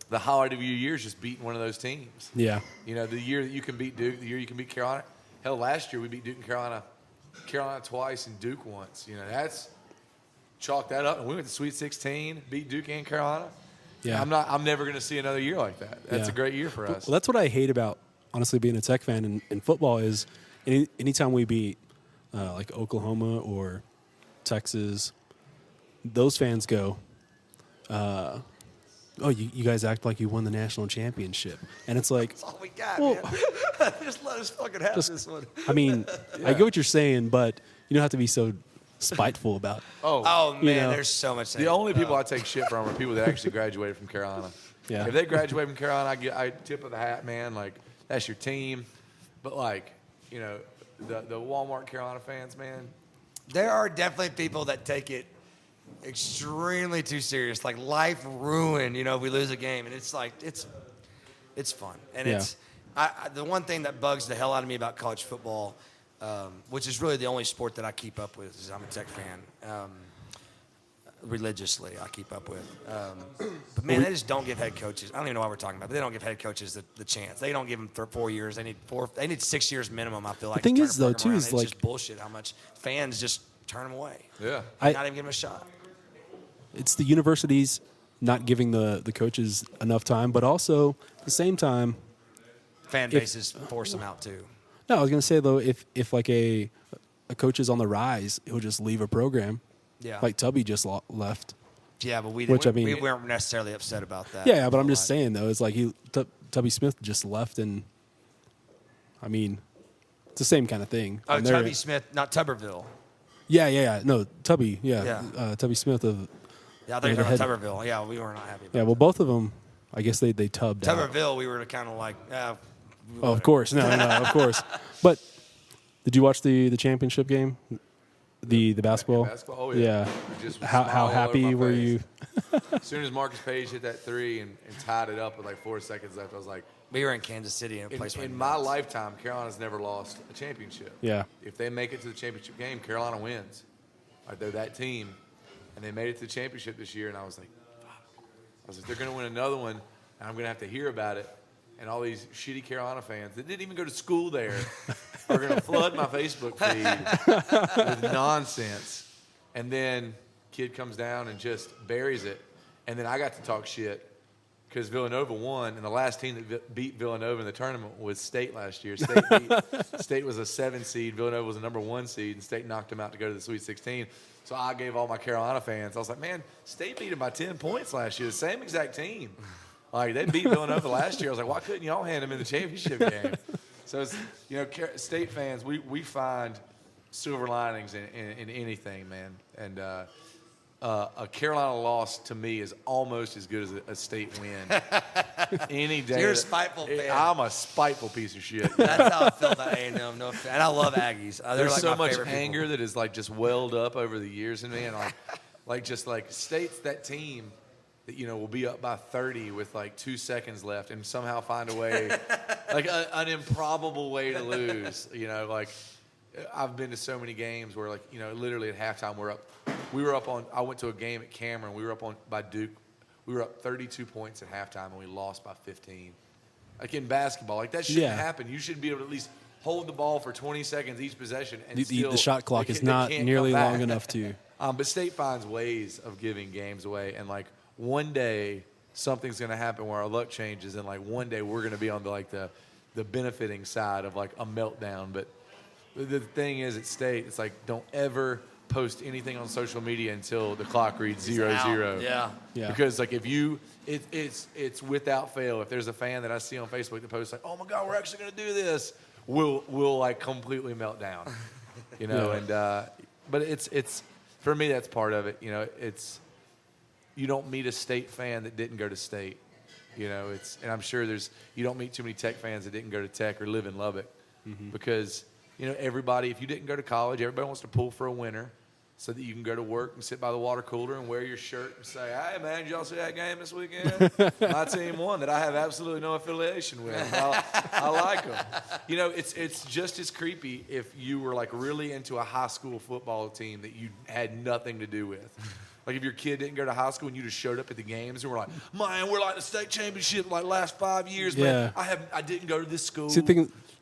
the highlight of your year is just beating one of those teams. Yeah. The year that you can beat Duke, the year you can beat Carolina. Hell, last year we beat Duke and Carolina twice and Duke once. That's chalk that up. And we went to Sweet 16, beat Duke and Carolina. Yeah. I'm never going to see another year like that. That's Yeah. a great year for us. Well, that's what I hate about, honestly, being a Tech fan in football is anytime we beat like Oklahoma or Texas, those fans go, oh, you guys act like you won the national championship. And it's like, That's all we got, well, man. Just let us fucking have this one. I mean, I get what you're saying, but you don't have to be so spiteful about it. Oh, man, You know. there's so much. The only people I take shit from are people that actually graduated from Carolina. Yeah. If they graduate from Carolina, I tip of the hat, man. Like, that's your team. But, like, you know, the Walmart Carolina fans, man. There are definitely people that take it extremely too serious, like life ruin. You know, if we lose a game, and it's like it's fun, and Yeah. it's the one thing that bugs the hell out of me about college football, which is really the only sport that I keep up with. Is I'm a Tech fan. Religiously, I keep up with. But man, they just don't give head coaches. I don't even know why we're talking about, but they don't give head coaches the chance. They don't give them 4 years. They need 6 years minimum. I feel like. The thing to turn is, a though, program too, around. is It's like- just bullshit. How much fans just turn them away. Yeah. Not even give them a shot. It's the universities not giving the coaches enough time, but also at the same time, Fan bases force them out too. no, I was gonna say though, if like a coach is on the rise, he'll just leave a program. Yeah. Like Tubby just left. Yeah, but we weren't necessarily upset about that. Yeah, but I'm just saying though, it's like Tubby Smith just left, and I mean, it's the same kind of thing. Oh, And they're- Tubby Smith, not Tuberville. Yeah. No, Tubby. Yeah, Yeah. Tubby Smith of. Yeah, I thought you the were head- talking about Tuberville. Yeah, we were not happy about Yeah, well, both of them, I guess they tubbed out. Tuberville, we were kind of like, Oh, of course, no, of course. But did you watch the championship game, the basketball? Basketball? Oh, yeah. Just How smile all over happy my were face. you? As soon as Marcus Page hit that three and tied it up with like 4 seconds left, I was like, we were in Kansas City in a place in my lifetime, Carolina's never lost a championship. Yeah. If they make it to the championship game, Carolina wins. Like they're that team, and they made it to the championship this year, and I was like, fuck. They're going to win another one, and I'm going to have to hear about it. And all these shitty Carolina fans that didn't even go to school there are going to flood my Facebook feed with nonsense. And then kid comes down and just buries it. And then I got to talk shit because Villanova won, and the last team that beat Villanova in the tournament was State last year. State was a 7 seed. Villanova was a number 1 seed, and State knocked them out to go to the Sweet 16. So I gave all my Carolina fans, I was like, man, State beat them by 10 points last year, the same exact team. Like, they beat Villanova last year. I was like, why couldn't y'all hand them in the championship game? So, it's, you know, State fans, we find silver linings in anything, man. And a Carolina loss, to me, is almost as good as a State win. Any day. You're a spiteful fan. I'm a spiteful piece of shit. That's how I felt about A&M. No offense. And I love Aggies. They're There's like so my much favorite anger people. that is like just welled up over the years in me, and like State's that team that, you know, will be up by 30 with like 2 seconds left and somehow find a way, like an improbable way to lose. You know, like I've been to so many games where, like, you know, literally at halftime I went to a game at Cameron. We were up by Duke. We were up 32 points at halftime and we lost by 15. Like in basketball, like that shouldn't happen. You should be able to at least hold the ball for 20 seconds each possession. And The shot clock is not nearly long enough to. But State finds ways of giving games away, and like one day something's going to happen where our luck changes, and like one day we're going to be on the benefiting side of like a meltdown. But the thing is, at State, it's like don't ever post anything on social media until the clock reads 0-0. Yeah. Because like if you, it's without fail. If there's a fan that I see on Facebook that posts like, "Oh my God, we're actually going to do this," we'll like completely melt down. You know, and but it's for me, that's part of it. You know, you don't meet a State fan that didn't go to State. You know, and I'm sure you don't meet too many Tech fans that didn't go to Tech or live in Lubbock, because, you know, if you didn't go to college, everybody wants to pull for a winner so that you can go to work and sit by the water cooler and wear your shirt and say, "Hey man, did y'all see that game this weekend? My team won that I have absolutely no affiliation with. I like them." You know, it's just as creepy if you were like really into a high school football team that you had nothing to do with. Like if your kid didn't go to high school and you just showed up at the games and were like, "Man, we're like the state championship like last 5 years, man. I didn't go to this school.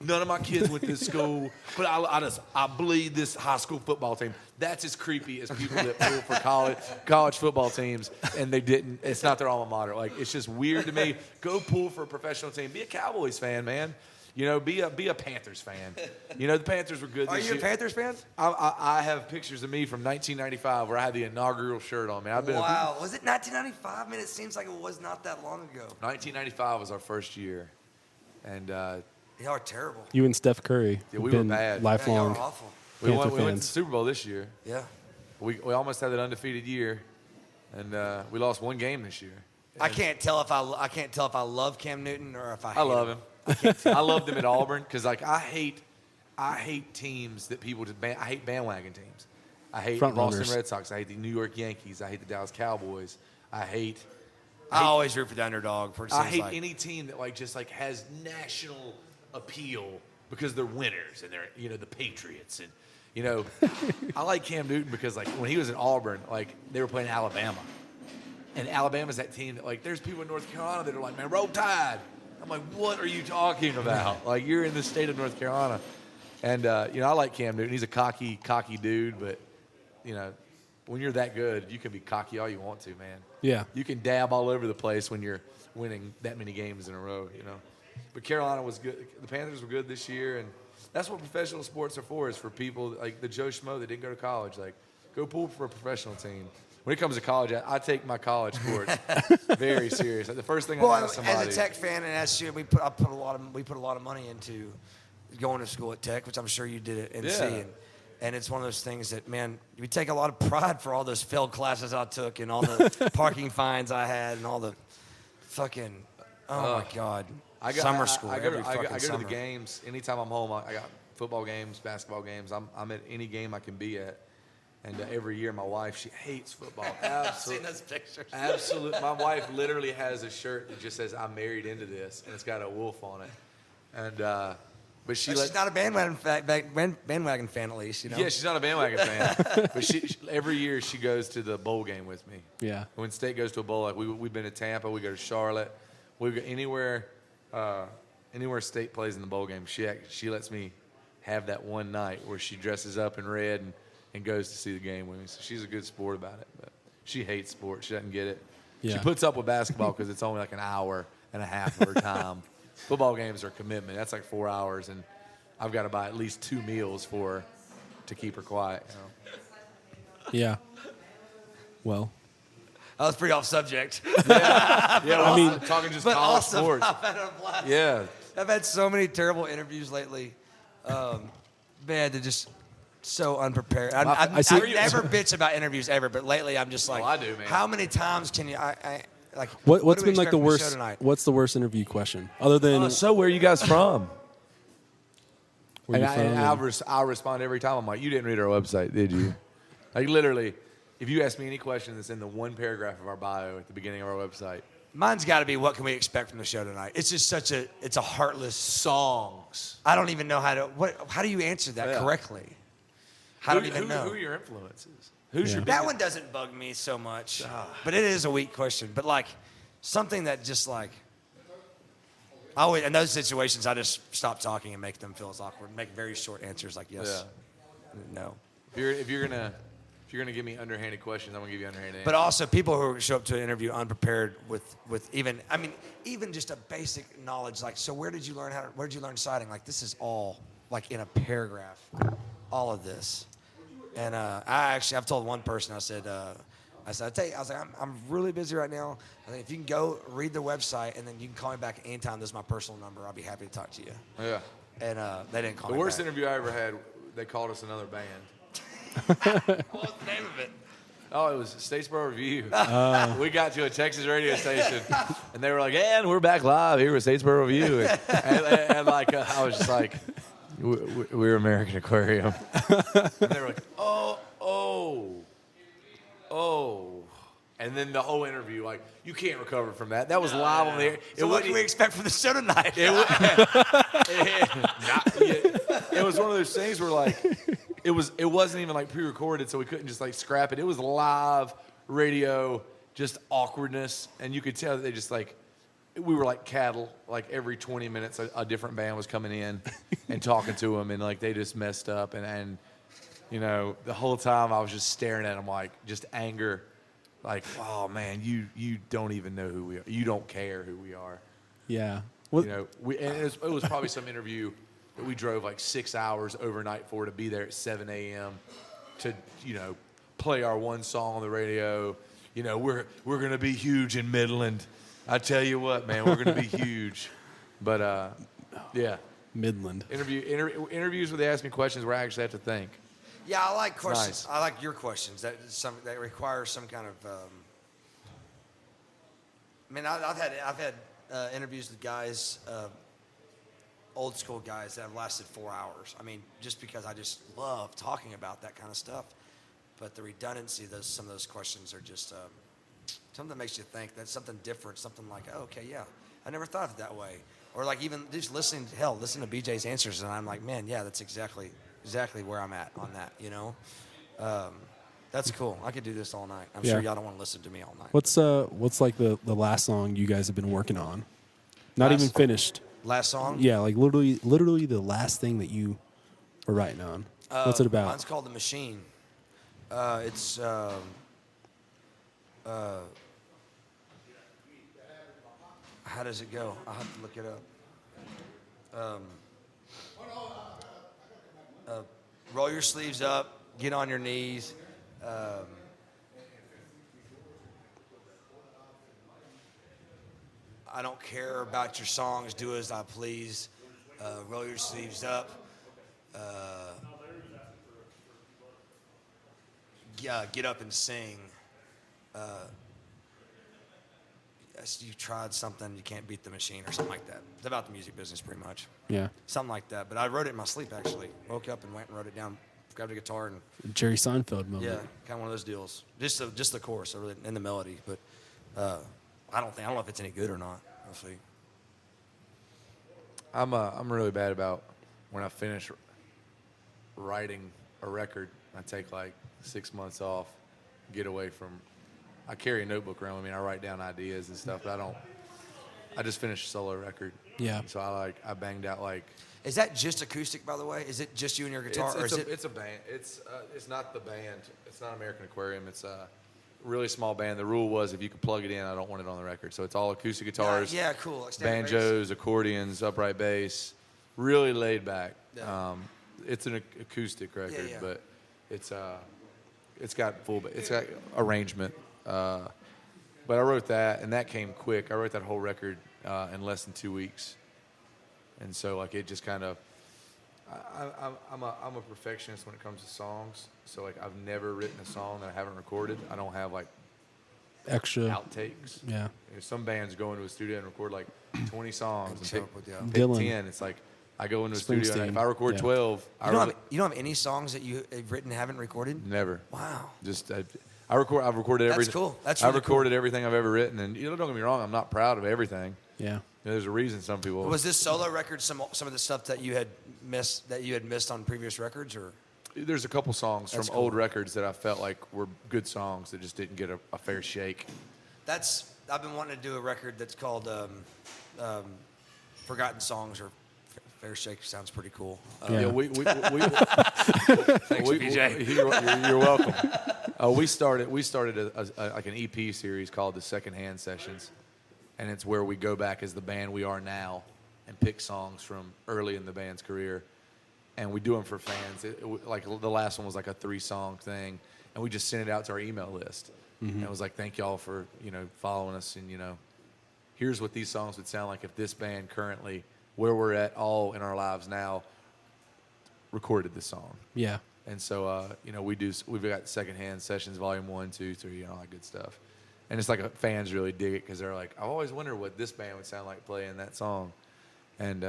None of my kids went to this school, but I bleed this high school football team." That's as creepy as people that pull for college football teams and they didn't. It's not their alma mater. Like, it's just weird to me. Go pull for a professional team. Be a Cowboys fan, man. You know, be a Panthers fan. You know, the Panthers were good Are this you year. a Panthers fan? I have pictures of me from 1995 where I had the inaugural shirt on. Man, I've been Wow. Was it 1995? Man, it seems like it was not that long ago. 1995 was our first year, and Y'all are terrible. You and Steph Curry. Yeah, we been were bad. Yeah, y'all Lifelong. are awful. we went to the fans. Super Bowl this year. Yeah. We almost had an undefeated year, and we lost one game this year. I can't tell if I love Cam Newton or if I hate I love him. I loved him at Auburn because like I hate teams that people just I hate bandwagon teams. I hate the Front Boston runners. Red Sox. I hate the New York Yankees. I hate the Dallas Cowboys. I always root for the underdog. I hate any team that like just like has national appeal because they're winners and they're the Patriots and I like Cam Newton because like when he was at Auburn like they were playing Alabama. And Alabama's that team that, like, there's people in North Carolina that are like, man, roll Tide. I'm like, what are you talking about? Like, you're in the state of North Carolina. And, I like Cam Newton. He's a cocky dude. But, when you're that good, you can be cocky all you want to, man. Yeah. You can dab all over the place when you're winning that many games in a row, But Carolina was good. The Panthers were good this year. And that's what professional sports are for, is for people like the Joe Schmo that didn't go to college. Like, go pull for a professional team. When it comes to college, I take my college sports very serious. Like the first thing I ask somebody, as a Tech fan and as we put a lot of money into going to school at Tech, which I'm sure you did at NC, and it's one of those things that, man, we take a lot of pride for all those failed classes I took and all the parking fines I had and all the fucking my God, summer school. I every go fucking to summer. the games anytime I'm home. I got football games, basketball games. I'm at any game I can be at. And every year, my wife, she hates football. I've seen those pictures. Absolutely. My wife literally has a shirt that just says, I'm married into this, and it's got a wolf on it. And, but she's not a bandwagon fan, at least, Yeah, she's not a bandwagon fan. But she every year, she goes to the bowl game with me. Yeah. When State goes to a bowl, like we've been to Tampa, we go to Charlotte. We go anywhere State plays in the bowl game, she lets me have that one night where she dresses up in red and goes to see the game with me. So she's a good sport about it. But she hates sports. She doesn't get it. Yeah. She puts up with basketball because it's only like an hour and a half of her time. Football games are a commitment. That's like 4 hours, and I've got to buy at least 2 meals for her to keep her quiet. Yeah. Well. That was pretty off subject. Yeah, I mean, talking just But college awesome. sports. I've had a blast. Yeah. I've had so many terrible interviews lately. Man, they're just so unprepared. I never bitch about interviews ever, but lately I'm just like, I do, man. How many times can you? What's do we been like expect the from worst? show tonight? What's the worst interview question other than So where are you guys from? where you And from? I'll respond every time. I'm like, you didn't read our website, did you? Like literally, if you ask me any question that's in the one paragraph of our bio at the beginning of our website. Mine's got to be, what can we expect from the show tonight? It's just it's a heartless Songs. I don't even know how do you answer that correctly? I don't even know. Who are your influences? Who's your That one doesn't bug me so much, but it is a weak question. But like something that just like, I always, in those situations, I just stop talking and make them feel as awkward. Make very short answers like yes, no. If you're gonna give me underhanded questions, I'm gonna give you underhanded But answers. also people who show up to an interview unprepared with even just a basic knowledge, like, so where did you learn citing? Like, this is all like in a paragraph, all of this. And I've told one person, I said, I'm really busy right now. I think if you can go read the website and then you can call me back anytime. This is my personal number. I'll be happy to talk to you. Yeah. And they didn't call The me worst back. interview I ever had, they called us another band. What was the name of it? Oh, it was Statesboro Review. We got to a Texas radio station, and they were like, and we're back live here with Statesboro Review. And like, I was just like, we're American Aquarium. And they were like, oh. And then the whole interview, like, you can't recover from that. That was live on the air. So what can we expect from the show tonight? It was one of those things where, like, it wasn't even, like, pre-recorded, so we couldn't just, like, scrap it. It was live radio, just awkwardness. And you could tell that they just, like, we were like cattle. Like, every 20 minutes, a different band was coming in and talking to them, and, like, they just messed up. And you know, the whole time I was just staring at them, like, just anger. Like, oh, man, you don't even know who we are. You don't care who we are. Yeah. You know, and it was probably some interview that we drove like 6 hours overnight for to be there at 7 a.m. to, you know, play our one song on the radio. You know, we're going to be huge in Midland. I tell you what, man, we're going to be huge. But, yeah. Midland. Interviews where they ask me questions where I actually have to think. Yeah, I like questions. Nice. I like your questions that require some kind of. I mean, I've had interviews with guys, old school guys that have lasted 4 hours. I mean, just because I just love talking about that kind of stuff. But the redundancy of some of those questions are just something that makes you think. That's something different. Something like, oh, okay, yeah, I never thought of it that way. Or like even just listen to BJ's answers, and I'm like, man, yeah, that's exactly where I'm at on that. You know, that's cool. I could do this all night. I'm sure y'all don't want to listen to me all night. What's like the last song you guys have been working on? Not even finished. Last song? Yeah, like literally the last thing that you are writing on. What's it about? Mine's called The Machine. It's how does it go? I'll have to look it up. Roll your sleeves up, get on your knees. I don't care about your songs, do as I please. Roll your sleeves up. Get up and sing. Yes, you tried something, you can't beat the machine, or something like that. It's about the music business, pretty much. Yeah. Something like that. But I wrote it in my sleep, actually. Woke up and went and wrote it down. Grabbed a guitar and Jerry Seinfeld moment. yeah, kind of one of those deals. Just the chorus, and the melody. But I don't know if it's any good or not. We'll see. I'm really bad about when I finish writing a record. I take like 6 months off, get away from. I carry a notebook around with me. And I write down ideas and stuff, but I just finished a solo record. Yeah. So I banged out like. Is that just acoustic, by the way? Is it just you and your guitar, It's a band. It's not the band. It's not American Aquarium. It's a really small band. The rule was if you could plug it in, I don't want it on the record. So it's all acoustic guitars. Yeah, cool. Like standard banjos, bass. accordions, upright bass. Really laid back. Yeah. It's an acoustic record, yeah. but it's got it's got arrangement. But I wrote that, and that came quick. I wrote that whole record in less than 2 weeks. And so, like, it just kind of, I'm a perfectionist when it comes to songs. So, like, I've never written a song that I haven't recorded. I don't have, like, Extra outtakes. Yeah. You know, some bands go into a studio and record, like, 20 songs. And come up with, pick Dylan. 10. It's like, I go into a studio, and if I record Yeah. 12, You don't have any songs that you have written and haven't recorded? never. Wow. Just, I've recorded everything. That's cool. That's I've really cool. recorded everything I've ever written. And, don't get me wrong, I'm not proud of everything. Yeah. There's a reason some people. Was this solo record some of the stuff that you had missed on previous records, or? There's a couple songs That's from cool. old records that I felt like were good songs that just didn't get a fair shake. I've been wanting to do a record that's called Forgotten Songs, or Fair Shake sounds pretty cool. Yeah. You're welcome. We started like an EP series called the Secondhand Sessions, and it's where we go back as the band we are now and pick songs from early in the band's career, and we do them for fans. Like the last one was like a 3-song thing, and we just sent it out to our email list. Mm-hmm. And it was like, thank y'all for following us, and here's what these songs would sound like if this band currently, where we're at all in our lives now, recorded this song. Yeah. And so, we've got Secondhand Sessions, Volume 1, 2, 3, all that good stuff. And it's like fans really dig it because they're like, I've always wondered what this band would sound like playing that song. And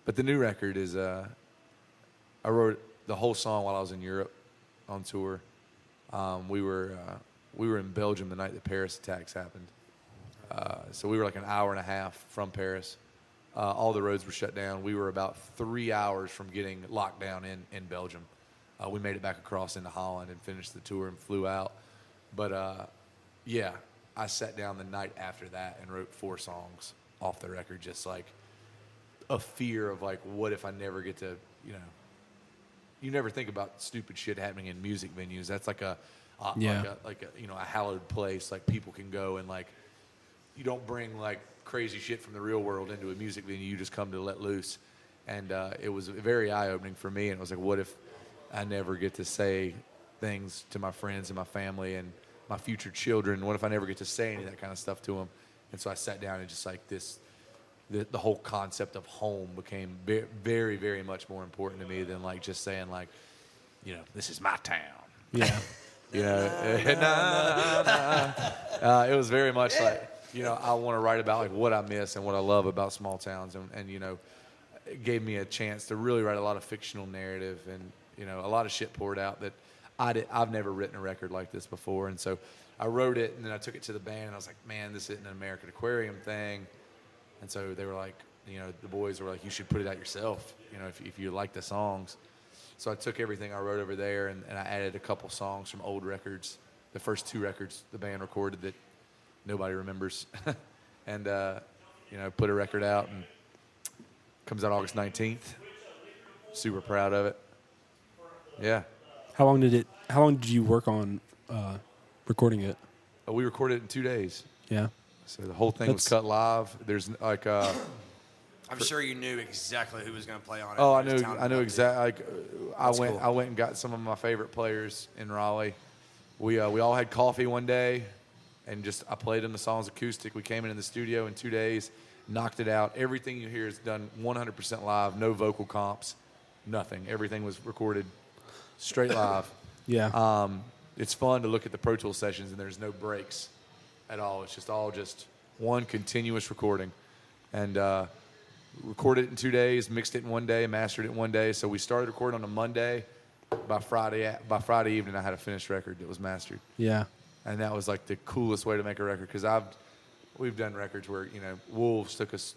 but the new record is, I wrote the whole song while I was in Europe on tour. We were in Belgium the night the Paris attacks happened. So we were like an hour and a half from Paris. All the roads were shut down. We were about 3 hours from getting locked down in Belgium. We made it back across into Holland and finished the tour and flew out. But, I sat down the night after that and wrote 4 songs off the record, just like a fear of like, what if I never get to, you never think about stupid shit happening in music venues. That's like a hallowed place, like people can go and like, you don't bring like crazy shit from the real world into a music venue. You just come to let loose. And it was very eye-opening for me. And it was like, what if I never get to say things to my friends and my family and my future children? What if I never get to say any of that kind of stuff to them? And so I sat down and just like the whole concept of home became very, very much more important to me than like just saying like, you know, this is my town. Yeah. You know, it was very much like, you know, I want to write about like what I miss and what I love about small towns, and you know, it gave me a chance to really write a lot of fictional narrative, and you know, a lot of shit poured out that I've never written a record like this before, and so I wrote it, and then I took it to the band, and I was like, man, this isn't an American Aquarium thing, and so they were like, you know, the boys were like, you should put it out yourself, you know, if you like the songs. So I took everything I wrote over there, and I added a couple songs from old records, the first 2 records the band recorded that nobody remembers, and you know, put a record out, and comes out August 19th. Super proud of it. Yeah. How long did you work on recording it? We recorded it in 2 days. Yeah. So the whole thing was cut live. There's like I'm sure you knew exactly who was going to play on it. oh, I knew exactly. Like, Cool. I went and got some of my favorite players in Raleigh. We all had coffee one day, and just I played them the songs acoustic. We came in the studio in 2 days, knocked it out. Everything you hear is done 100% live, no vocal comps, nothing. Everything was recorded straight live. Yeah. It's fun to look at the Pro Tools sessions, and there's no breaks at all. It's just all just one continuous recording, and recorded it in 2 days, mixed it in 1 day, mastered it in 1 day. So we started recording on a Monday. By Friday evening, I had a finished record that was mastered. Yeah. And that was like the coolest way to make a record, because we've done records where, you know, Wolves took us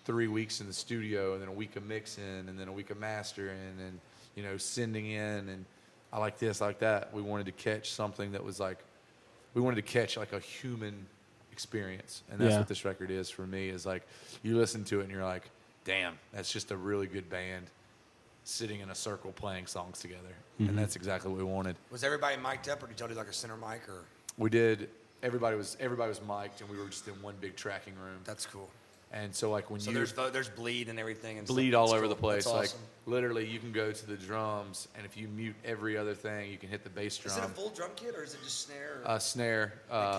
3 weeks in the studio, and then a week of mixing, and then a week of mastering, and you know, sending in, and I like this, I like that. We wanted to catch something that was like, we wanted to catch like a human experience, and that's what this record is for me. Is like, you listen to it and you're like, damn, that's just a really good band sitting in a circle playing songs together, and that's exactly what we wanted. Was everybody mic'd up, or did you do like a center mic, or? We did. Everybody was mic'd, and we were just in one big tracking room. That's cool. And so like when So there's bleed and everything, and bleed stuff. all That's over cool. the place. That's Like awesome. literally, you can go to the drums, and if you mute every other thing, you can hit the bass drum. Is it a full drum kit, or is it just snare?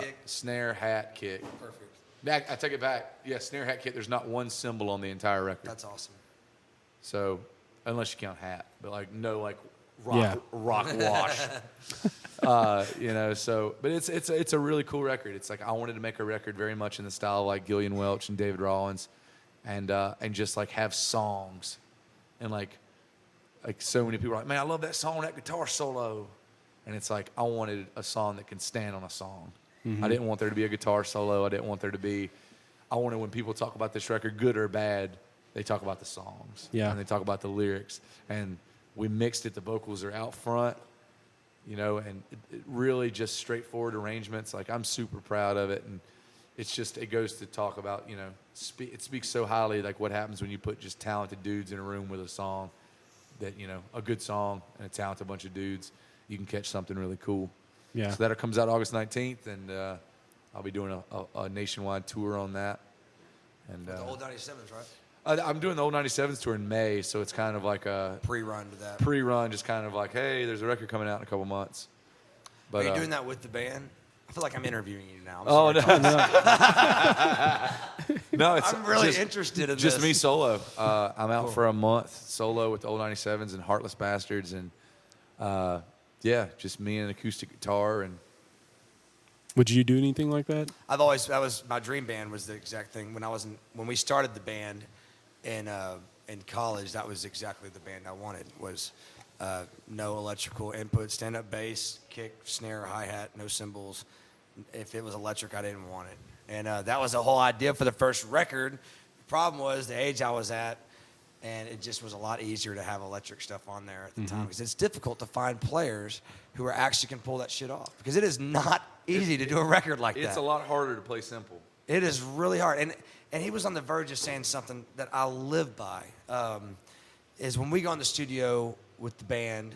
Kick? Snare, hat, kick. Perfect. I take it back. Yeah, snare, hat, kick. There's not one cymbal on the entire record. That's awesome. So, unless you count hat, but like no like Yeah. rock wash. You know, so but it's a really cool record. It's like I wanted to make a record very much in the style of like Gillian Welch and David Rawlins, and just like have songs, and like so many people are like, man, I love that song, that guitar solo, and it's like I wanted a song that can stand on a song. I didn't want there to be a guitar solo. I didn't want there to be. I wanted when people talk about this record, good or bad, they talk about the songs. Yeah. And they talk about the lyrics. And we mixed it. The vocals are out front, you know, and it really just straightforward arrangements. Like, I'm super proud of it. And it's just, it goes to talk about, you know, it speaks so highly, like what happens when you put just talented dudes in a room with a song that, you know, a good song and a talented bunch of dudes, you can catch something really cool. Yeah. So that comes out August 19th, and I'll be doing a nationwide tour on that. And The old 97s, right? I'm doing the old 97s tour in May, so it's kind of like a Pre-run to that. pre-run, just kind of like, hey, there's a record coming out in a couple months. But Are you doing that with the band? I feel like I'm interviewing you now. Oh no, no! It's I'm really just, interested in just this. me solo. I'm out for a month solo with the old 97s and Heartless Bastards, and yeah, just me and an acoustic guitar. And Would you do anything like that? That was my dream band. Was the exact thing when we started the band in college. That was exactly the band I wanted. Was no electrical input, stand up bass, kick, snare, hi hat, no cymbals. If it was electric, I didn't want it. And that was the whole idea for the first record. The problem was the age I was at, and it just was a lot easier to have electric stuff on there at the time, because it's difficult to find players who actually can pull that shit off, because it is not easy to do a record like that. it's a lot harder to play simple. It is really hard. And he was on the verge of saying something that I live by, is when we go in the studio with the band,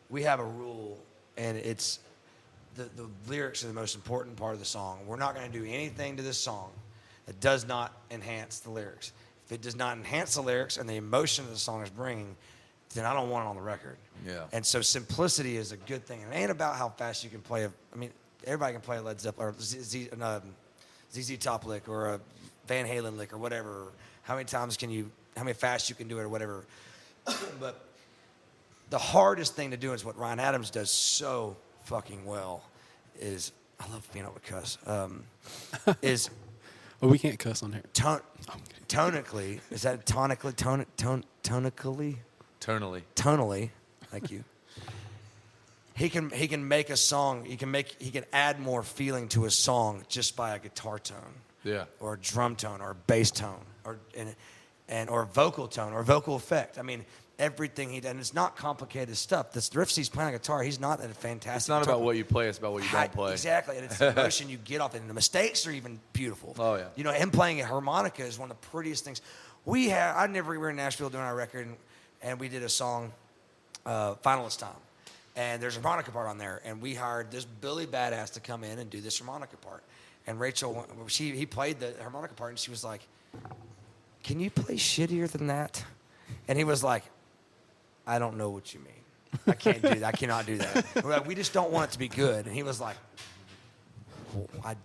we have a rule, and it's the lyrics are the most important part of the song. We're not going to do anything to this song It does not enhance the lyrics. If it does not enhance the lyrics and the emotion that the song is bringing, then I don't want it on the record. Yeah. And so simplicity is a good thing. It ain't about how fast you can play. I mean, everybody can play a Led Zeppelin or ZZ Top lick or a Van Halen lick or whatever. How many fast you can do it or whatever. But the hardest thing to do is what Ryan Adams does so fucking well is, I love being able to cuss, is Well, we can't cuss on here. tonically, is that tonically, tonically? Tonally, thank you. He can make a song. He can add more feeling to a song just by a guitar tone, or a drum tone, or a bass tone, or a vocal tone, or a vocal effect. I mean, everything he does, and it's not complicated stuff. The riffs he's playing on guitar, he's not a fantastic. It's not about what you play; it's about what you don't play. Exactly, and it's the emotion you get off it, and the mistakes are even beautiful. Oh yeah. You know, him playing a harmonica is one of the prettiest things. We were in Nashville doing our record, and we did a song, Finalist Time. And there's a harmonica part on there, and we hired this Billy Badass to come in and do this harmonica part. And Rachel, he played the harmonica part, and she was like, "Can you play shittier than that?" And he was like, "I don't know what you mean. I can't do that. I cannot do that." We're like, "We just don't want it to be good." And he was like, well, I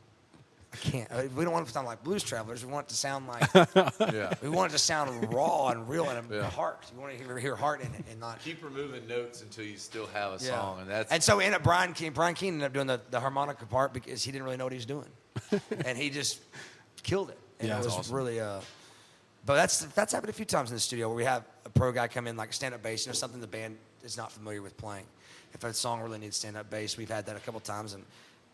can't. We don't want it to sound like Blues Travelers. We want it to sound like, we want it to sound raw and real and heart. We want to hear heart in it and not. Keep removing notes until you still have a song, and that's. And so Brian Keane ended up doing the harmonica part because he didn't really know what he was doing, and he just killed it. And it was awesome. Really. But that's happened a few times in the studio where we have a pro guy come in like a stand-up bass, something the band is not familiar with playing. If a song really needs stand-up bass, we've had that a couple times,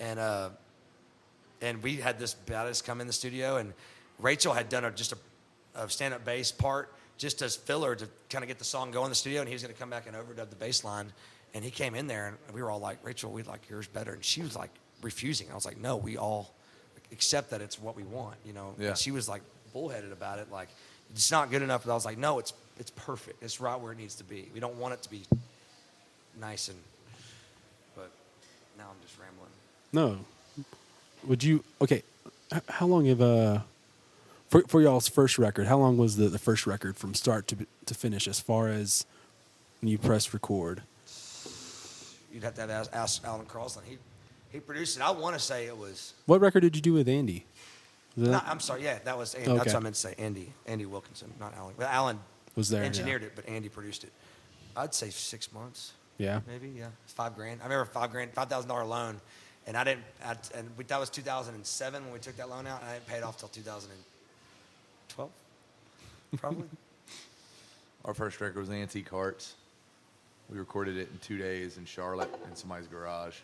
and we had this bassist come in the studio, and Rachel had done just a stand-up bass part just as filler to kind of get the song going in the studio, and he was going to come back and overdub the bass line. And he came in there, and we were all like, "Rachel, we like yours better." And she was like refusing. I was like, "No, we all accept that it's what we want, you know." Yeah. And she was like bullheaded about it, like it's not good enough. But I was like, "No, it's perfect. It's right where it needs to be. We don't want it to be nice but now I'm just rambling." No. Would you, okay, how long have, for y'all's first record, how long was the first record from start to finish as far as when you press record? You'd have to ask Alan Carlson. He produced it. I want to say it was. What record did you do with Andy? No, I'm sorry. Yeah, that was Andy. Okay. That's what I meant to say. Andy Wilkinson, not Alan. But Alan was there, engineered it, but Andy produced it. I'd say 6 months. Yeah. Maybe, yeah. It's $5,000. I remember $5,000 loan. And that was 2007 when we took that loan out, and I didn't pay it off till 2012, probably. Our first record was Antique Hearts. We recorded it in 2 days in Charlotte in somebody's garage.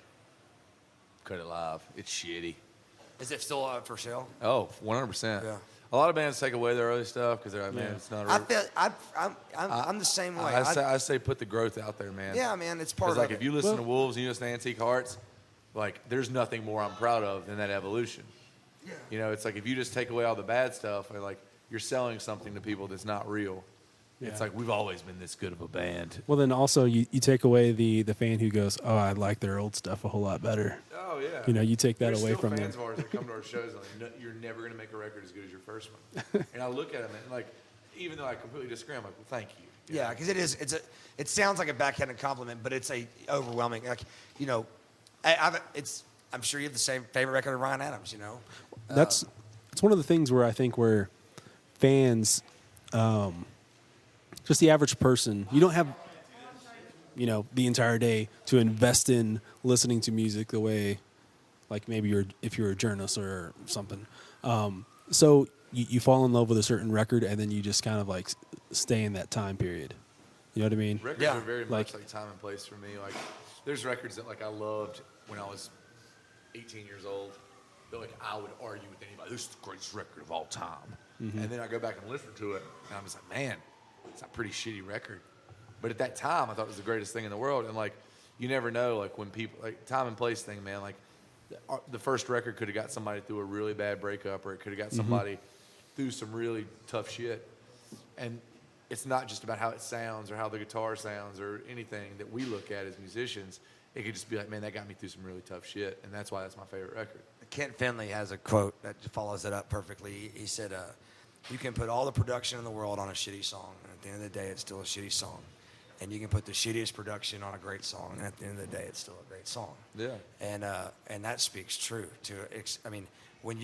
Cut it live. It's shitty. Is it still for sale? Oh, 100%. Yeah. A lot of bands take away their early stuff because they're like, man, it's not. I'm the same way. I say put the growth out there, man. Yeah, man, it's part of like it. if you listen to Wolves and you listen to Antique Hearts, like there's nothing more I'm proud of than that evolution. Yeah. You know, it's like if you just take away all the bad stuff, like you're selling something to people that's not real. Yeah. It's like we've always been this good of a band. Well, then also you take away the fan who goes, "Oh, I like their old stuff a whole lot better." Oh yeah. You know, you take that There's away still from fans them. of ours that come to our shows and like, no, you're never going to make a record as good as your first one. And I look at them and like, even though I completely disagree, I'm like, well, thank you. Yeah, because it sounds like a backhanded compliment, but it's a overwhelming. Like, you know, I'm sure you have the same favorite record of Ryan Adams. You know, It's one of the things where I think where fans, just the average person, you don't have, you know, the entire day to invest in listening to music the way, like maybe if you're a journalist or something. So you fall in love with a certain record and then you just kind of like stay in that time period. You know what I mean? Records are very much like time and place for me. Like, there's records that like I loved when I was 18 years old. That like I would argue with anybody. This is the greatest record of all time. Mm-hmm. And then I go back and listen to it, and I'm just like, man, it's a pretty shitty record. But at that time, I thought it was the greatest thing in the world. And like, you never know, like when people like time and place thing, man. Like, the first record could have got somebody through a really bad breakup, or it could have got somebody through some really tough shit. And it's not just about how it sounds or how the guitar sounds or anything that we look at as musicians. it could just be like, man, that got me through some really tough shit, and that's why that's my favorite record. Kent Finley has a quote that follows it up perfectly. He said, you can put all the production in the world on a shitty song, and at the end of the day, it's still a shitty song. And you can put the shittiest production on a great song, and at the end of the day, it's still a great song. Yeah. And that speaks true to. I mean, when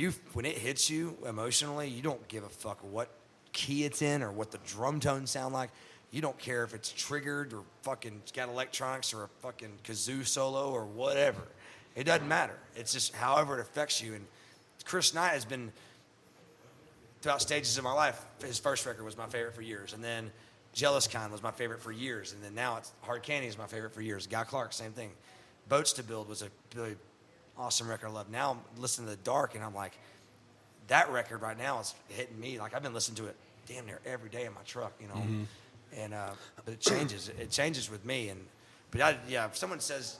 it hits you emotionally, you don't give a fuck what key it's in or what the drum tones sound like. You don't care if it's triggered or fucking got electronics or a fucking kazoo solo or whatever. It doesn't matter. It's just however it affects you. And Chris Knight has been, throughout stages of my life, his first record was my favorite for years. And then Jealous Kind was my favorite for years. And then now it's Hard Candy is my favorite for years. Guy Clark, same thing. Boats to Build was a really awesome record I love. Now I'm listening to The Dark and I'm like, that record right now is hitting me. Like I've been listening to it damn near every day in my truck, you know. Mm-hmm. And but it changes. It changes with me. But if someone says,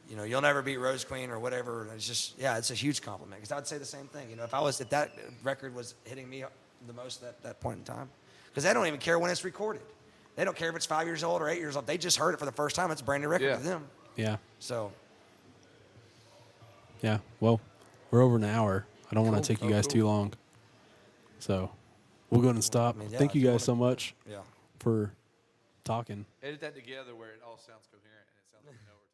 you know, you'll never beat Rose Queen or whatever, it's just it's a huge compliment. Because I would say the same thing. You know, if that record was hitting me the most at that point in time, because they don't even care when it's recorded. They don't care if it's 5 years old or 8 years old. They just heard it for the first time. It's a brand new record to them. Yeah. So. Yeah. Well, we're over an hour. I don't want to take you guys too long. So we'll go ahead and stop. Thank you guys so much for talking. Edit that together where it all sounds coherent and it sounds like we know we're